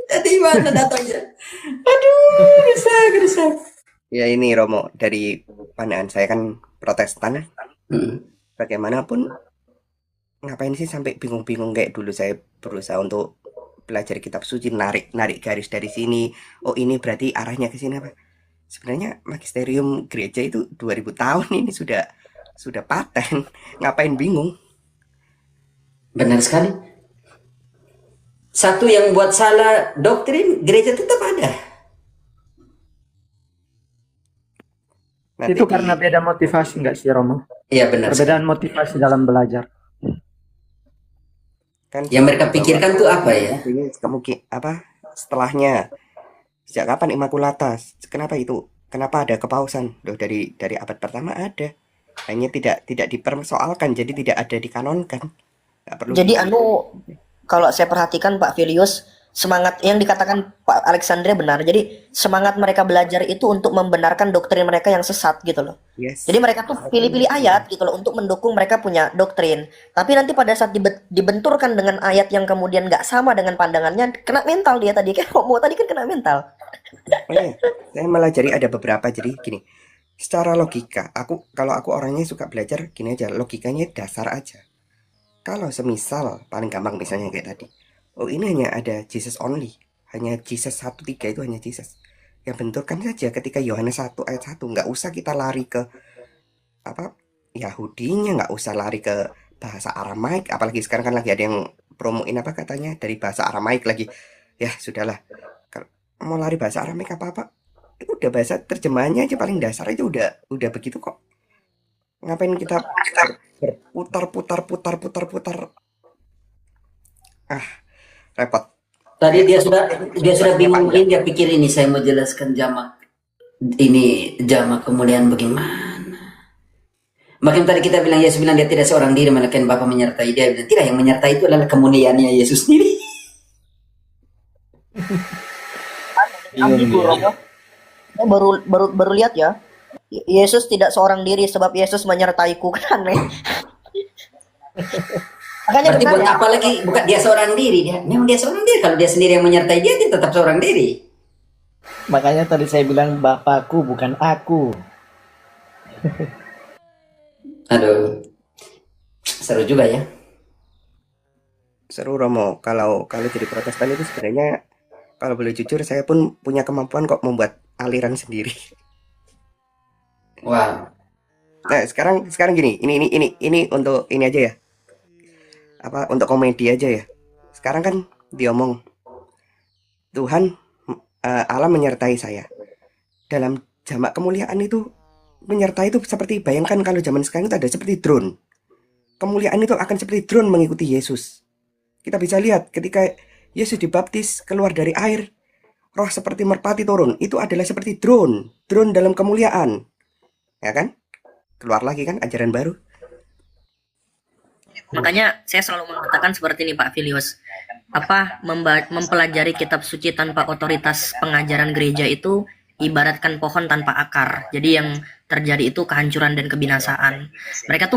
Tadi mana datangnya? Aduh, gerusak. Ya ini Romo, dari pandangan saya kan Protestan. Bagaimanapun ngapain sih sampai bingung-bingung kayak dulu saya berusaha untuk belajar kitab suci, narik garis dari sini. Oh ini berarti arahnya ke sini apa? Sebenarnya magisterium gereja itu 2000 tahun ini sudah paten. Ngapain bingung? Benar sekali. Satu yang buat salah doktrin, gereja tetap ada. Nanti Itu karena beda motivasi nggak sih, Romo? Iya benar. Perbedaan motivasi dalam belajar. kan Yang mereka pikirkan tuh apa ya? Kemungkinan apa? Setelahnya sejak kapan Immaculatas? Kenapa itu? Kenapa ada kepausan? Loh, dari abad pertama ada. Hanya tidak dipersoalkan, jadi tidak ada dikanonkan. Nggak perlu. Jadi kalau saya perhatikan Pak Filius, semangat yang dikatakan Pak Alexandria benar. Jadi semangat mereka belajar itu untuk membenarkan doktrin mereka yang sesat gitu loh. Yes. Jadi mereka tuh pilih-pilih ayat gitu loh untuk mendukung mereka punya doktrin. Tapi nanti pada saat dibenturkan dengan ayat yang kemudian nggak sama dengan pandangannya, kena mental dia tadi. Kayak Romo tadi kan kena mental. Saya malah jadi ada beberapa, jadi gini. Secara logika, kalau aku orangnya suka belajar gini aja, logikanya dasar aja. Kalau semisal paling gampang misalnya kayak tadi, oh ini hanya ada Jesus only, hanya Jesus 1:3 itu hanya Jesus. Yang benturkan saja ketika Yohanes 1 ayat 1, nggak usah kita lari ke apa Yahudinya, nggak usah lari ke bahasa Aramaik, apalagi sekarang kan lagi ada yang promoin apa katanya dari bahasa Aramaik lagi. Ya sudahlah, kalau mau lari bahasa Aramaik apa itu udah bahasa terjemahannya aja paling dasar aja udah begitu kok. Ngapain kita putar. Repot. Tadi dia sudah bingung, mungkin dia pikir ini saya mau jelaskan jamak. Ini jamak kemuliaan bagaimana? Makanya tadi kita bilang Yesus bilang dia tidak seorang diri, melainkan Bapa menyertai dia. Bilang, tidak, yang menyertai itu adalah kemuliaannya Yesus sendiri. Saya baru lihat ya. Yesus tidak seorang diri sebab Yesus menyertaiku, kan aneh. Makanya Berarti benar buat ya. apa lagi? Bukan dia seorang diri, memang dia seorang diri. Kalau dia sendiri yang menyertai dia tetap seorang diri. Makanya tadi saya bilang Bapakku bukan aku. Aduh, seru juga ya. Seru Romo, kalau jadi Protestan itu sebenarnya kalau boleh jujur saya pun punya kemampuan kok membuat aliran sendiri. Wow. Nah, sekarang gini, ini untuk ini aja ya. Apa untuk komedi aja ya. Sekarang kan diomong Tuhan Allah menyertai saya. jamak kemuliaan itu menyertai itu seperti, bayangkan kalau zaman sekarang itu ada seperti drone. Kemuliaan itu akan seperti drone mengikuti Yesus. Kita bisa lihat ketika Yesus dibaptis keluar dari air, roh seperti merpati turun. Itu adalah seperti drone dalam kemuliaan. Ya kan? Keluar lagi kan ajaran baru. Makanya saya selalu mengatakan seperti ini Pak Filius. Mempelajari kitab suci tanpa otoritas pengajaran gereja itu ibaratkan pohon tanpa akar. Jadi yang terjadi itu kehancuran dan kebinasaan. Mereka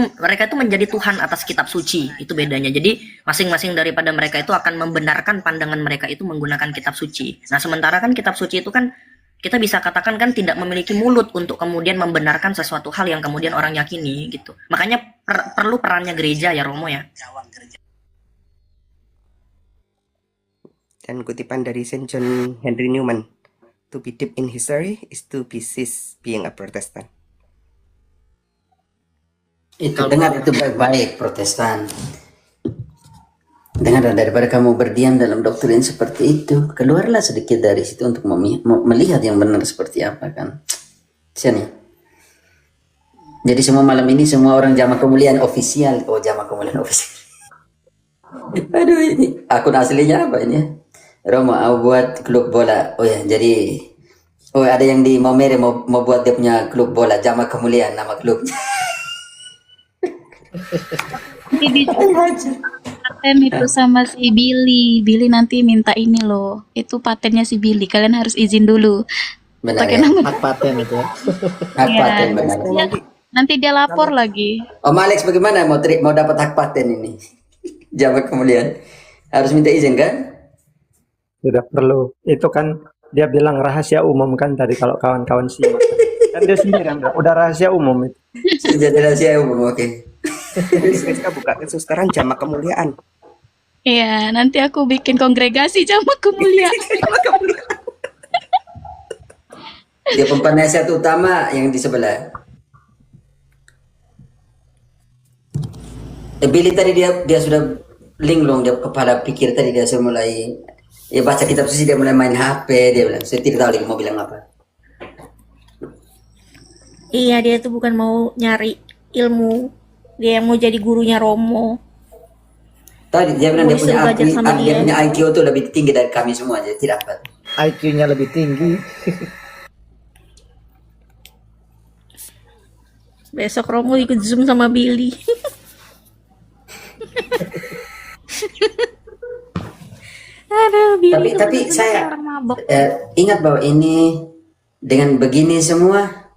tuh menjadi Tuhan atas kitab suci. Itu bedanya. Jadi masing-masing daripada mereka itu akan membenarkan pandangan mereka itu menggunakan kitab suci. Nah, sementara kan kitab suci itu kan kita bisa katakan kan tidak memiliki mulut untuk kemudian membenarkan sesuatu hal yang kemudian orang yakini gitu. Makanya perlu perannya gereja ya Romo ya. Dan kutipan dari Saint John Henry Newman, to be deep in history is to be cease being a Protestant. Itu dengar itu baik-baik Protestan. Dengar, daripada kamu berdiam dalam doktrin seperti itu, keluarlah sedikit dari situ untuk melihat yang benar seperti apa kan. Sini. Jadi semua malam ini semua orang jamaah kemuliaan ofisial. Oh, jamaah kemuliaan ofisial. Aduh, ini akun aslinya apa ini? Romo mau buat klub bola. Oh ya, jadi ada yang di Maumere mau buat dia punya klub bola, jamaah kemuliaan nama klubnya. Paten itu sama si Billy. Billy nanti minta ini loh. Itu patennya si Billy. Kalian harus izin dulu. Benar Pakai ya? nama Hak paten itu ya. Hak Iya. paten benar. Nanti dia lapor lagi. Om Alex bagaimana mau dapat hak paten ini? Jamaah kemuliaan harus minta izin kan? Tidak perlu. Itu kan dia bilang rahasia umum kan tadi kalau kawan-kawan simak. Kan dia sendiri yang bilang, udah rahasia umum itu. Sudah rahasia umum, oke. Kita buka kesusteran jamaah kemuliaan. Iya, nanti aku bikin kongregasi jamaah kemuliaan. Dia penasihat utama yang di sebelah. Billy tadi dia sudah linglung dia kepala pikir tadi dia sudah mulai baca kitab suci, dia mulai main HP, dia bilang saya tidak tahu lagi mau bilang apa. Iya, dia tuh bukan mau nyari ilmu, dia mau jadi gurunya Romo. Tadi dia bilang dia punya belajar sama dia punya IQ tuh lebih tinggi dari kami semua, jadi tidak apa. IQ-nya lebih tinggi. Besok Romo ikut Zoom sama Billy. Aduh, Billy Tapi saya orang mabok. ingat bahwa ini dengan begini semua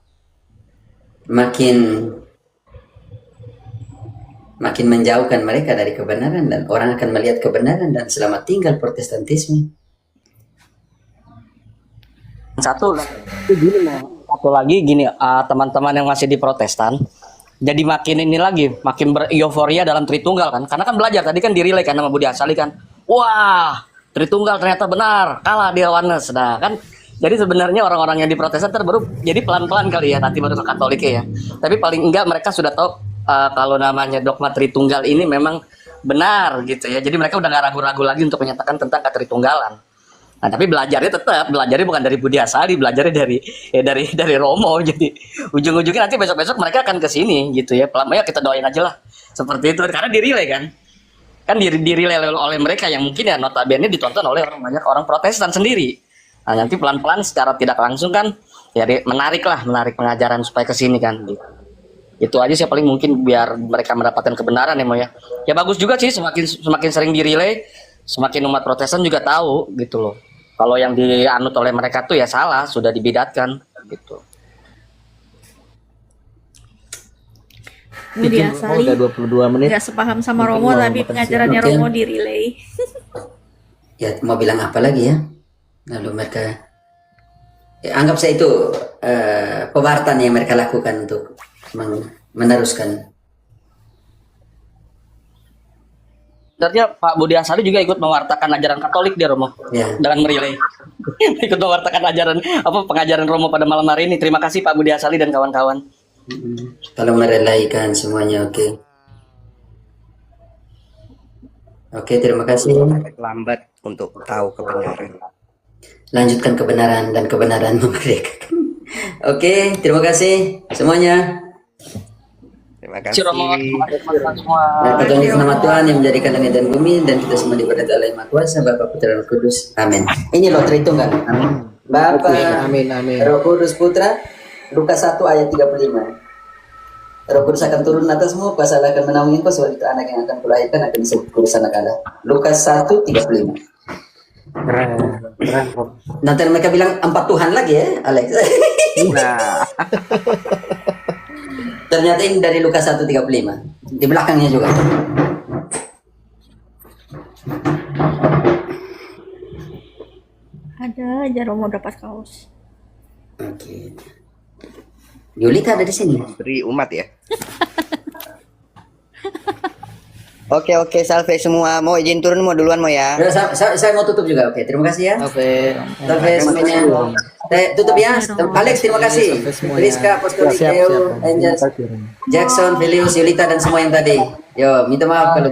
makin menjauhkan mereka dari kebenaran, dan orang akan melihat kebenaran dan selamat tinggal Protestantisme. Satu lagi gini, teman-teman yang masih di Protestan jadi makin ini lagi, makin bereuforiya dalam Tritunggal kan, karena kan belajar tadi kan dirilai kan sama Budi Asali kan, wah Tritunggal ternyata benar, kalah dia Oneness. Nah kan, jadi sebenarnya orang-orang yang di Protestan baru jadi pelan-pelan kali ya, nanti baru ke Katolik ya, tapi paling enggak mereka sudah tahu kalau namanya dogma Tritunggal ini memang benar gitu ya, jadi mereka udah nggak ragu-ragu lagi untuk menyatakan tentang ketritunggalan. Nah, tapi belajarnya bukan dari Budi Asali, belajarnya dari Romo. Jadi ujung-ujungnya nanti besok-besok mereka akan ke sini gitu ya. Pelan-pelan kita doain aja lah. Seperti itu karena dirilai kan. Kan dirilai oleh mereka yang mungkin ya notabene ditonton oleh banyak orang Protestan sendiri. Nah, nanti pelan-pelan secara tidak langsung kan ya menarik pengajaran supaya ke sini kan gitu. Itu aja sih paling mungkin biar mereka mendapatkan kebenaran ya Mo ya. Ya bagus juga sih semakin sering dirilai, semakin umat Protestan juga tahu gitu loh. Kalau yang dianut oleh mereka tuh ya salah, sudah dibidatkan gitu. Budi Asali udah 22 menit. nggak sepaham sama Romo, tapi pengajarannya Oke. Romo di relay. Ya mau bilang apa lagi ya? Lalu mereka anggap saya itu pewartaan yang mereka lakukan untuk meneruskan. Sebenarnya Pak Budi Asali juga ikut mewartakan ajaran Katolik dia Romo, Ya. dengan merilai. Ikut mewartakan pengajaran Romo pada malam hari ini. Terima kasih Pak Budi Asali dan kawan-kawan. Kalau merelaikan semuanya, oke. Oke, terima kasih. Lambat untuk tahu kebenaran. Lanjutkan kebenaran dan kebenaran memerdekakan. Oke, terima kasih semuanya. Terima Si Romo, kasih. semua. Dan pertolongan nama Tuhan yang menjadikan langit dan bumi dan kita semua diberkati oleh Maha Kuasa Bapa Putra Roh Kudus. Amin. Ini loh Tritunggal. Amin. Bapa, Amin, amin. Roh Kudus Putra. Lukas 1 ayat 35. Roh Kudus akan turun atasmu, kuasa Allah akan menaungi engkau, sebab itu anak yang akan kulahirkan akan disebut kudus anak Allah. Lukas 1:35. Keren, keren. Nanti mereka bilang 4 Tuhan lagi ya, Alex. Nah, Ternyata ini dari Lukas 1:35. Di belakangnya juga. Ada aja Romo dapat kaos. Oke. Yulita ada di sini. beri umat ya. Oke, salve semua. Mau izin turun mau duluan mau ya. Udah, saya mau tutup juga. Oke, terima kasih ya. Oke. Salve semuanya. Tutup ya. Alex, terima kasih. Rizka, Apostoli, Theo, Angel, Jackson, Felius, Yulita dan semua yang tadi. Yo, minta maaf kalau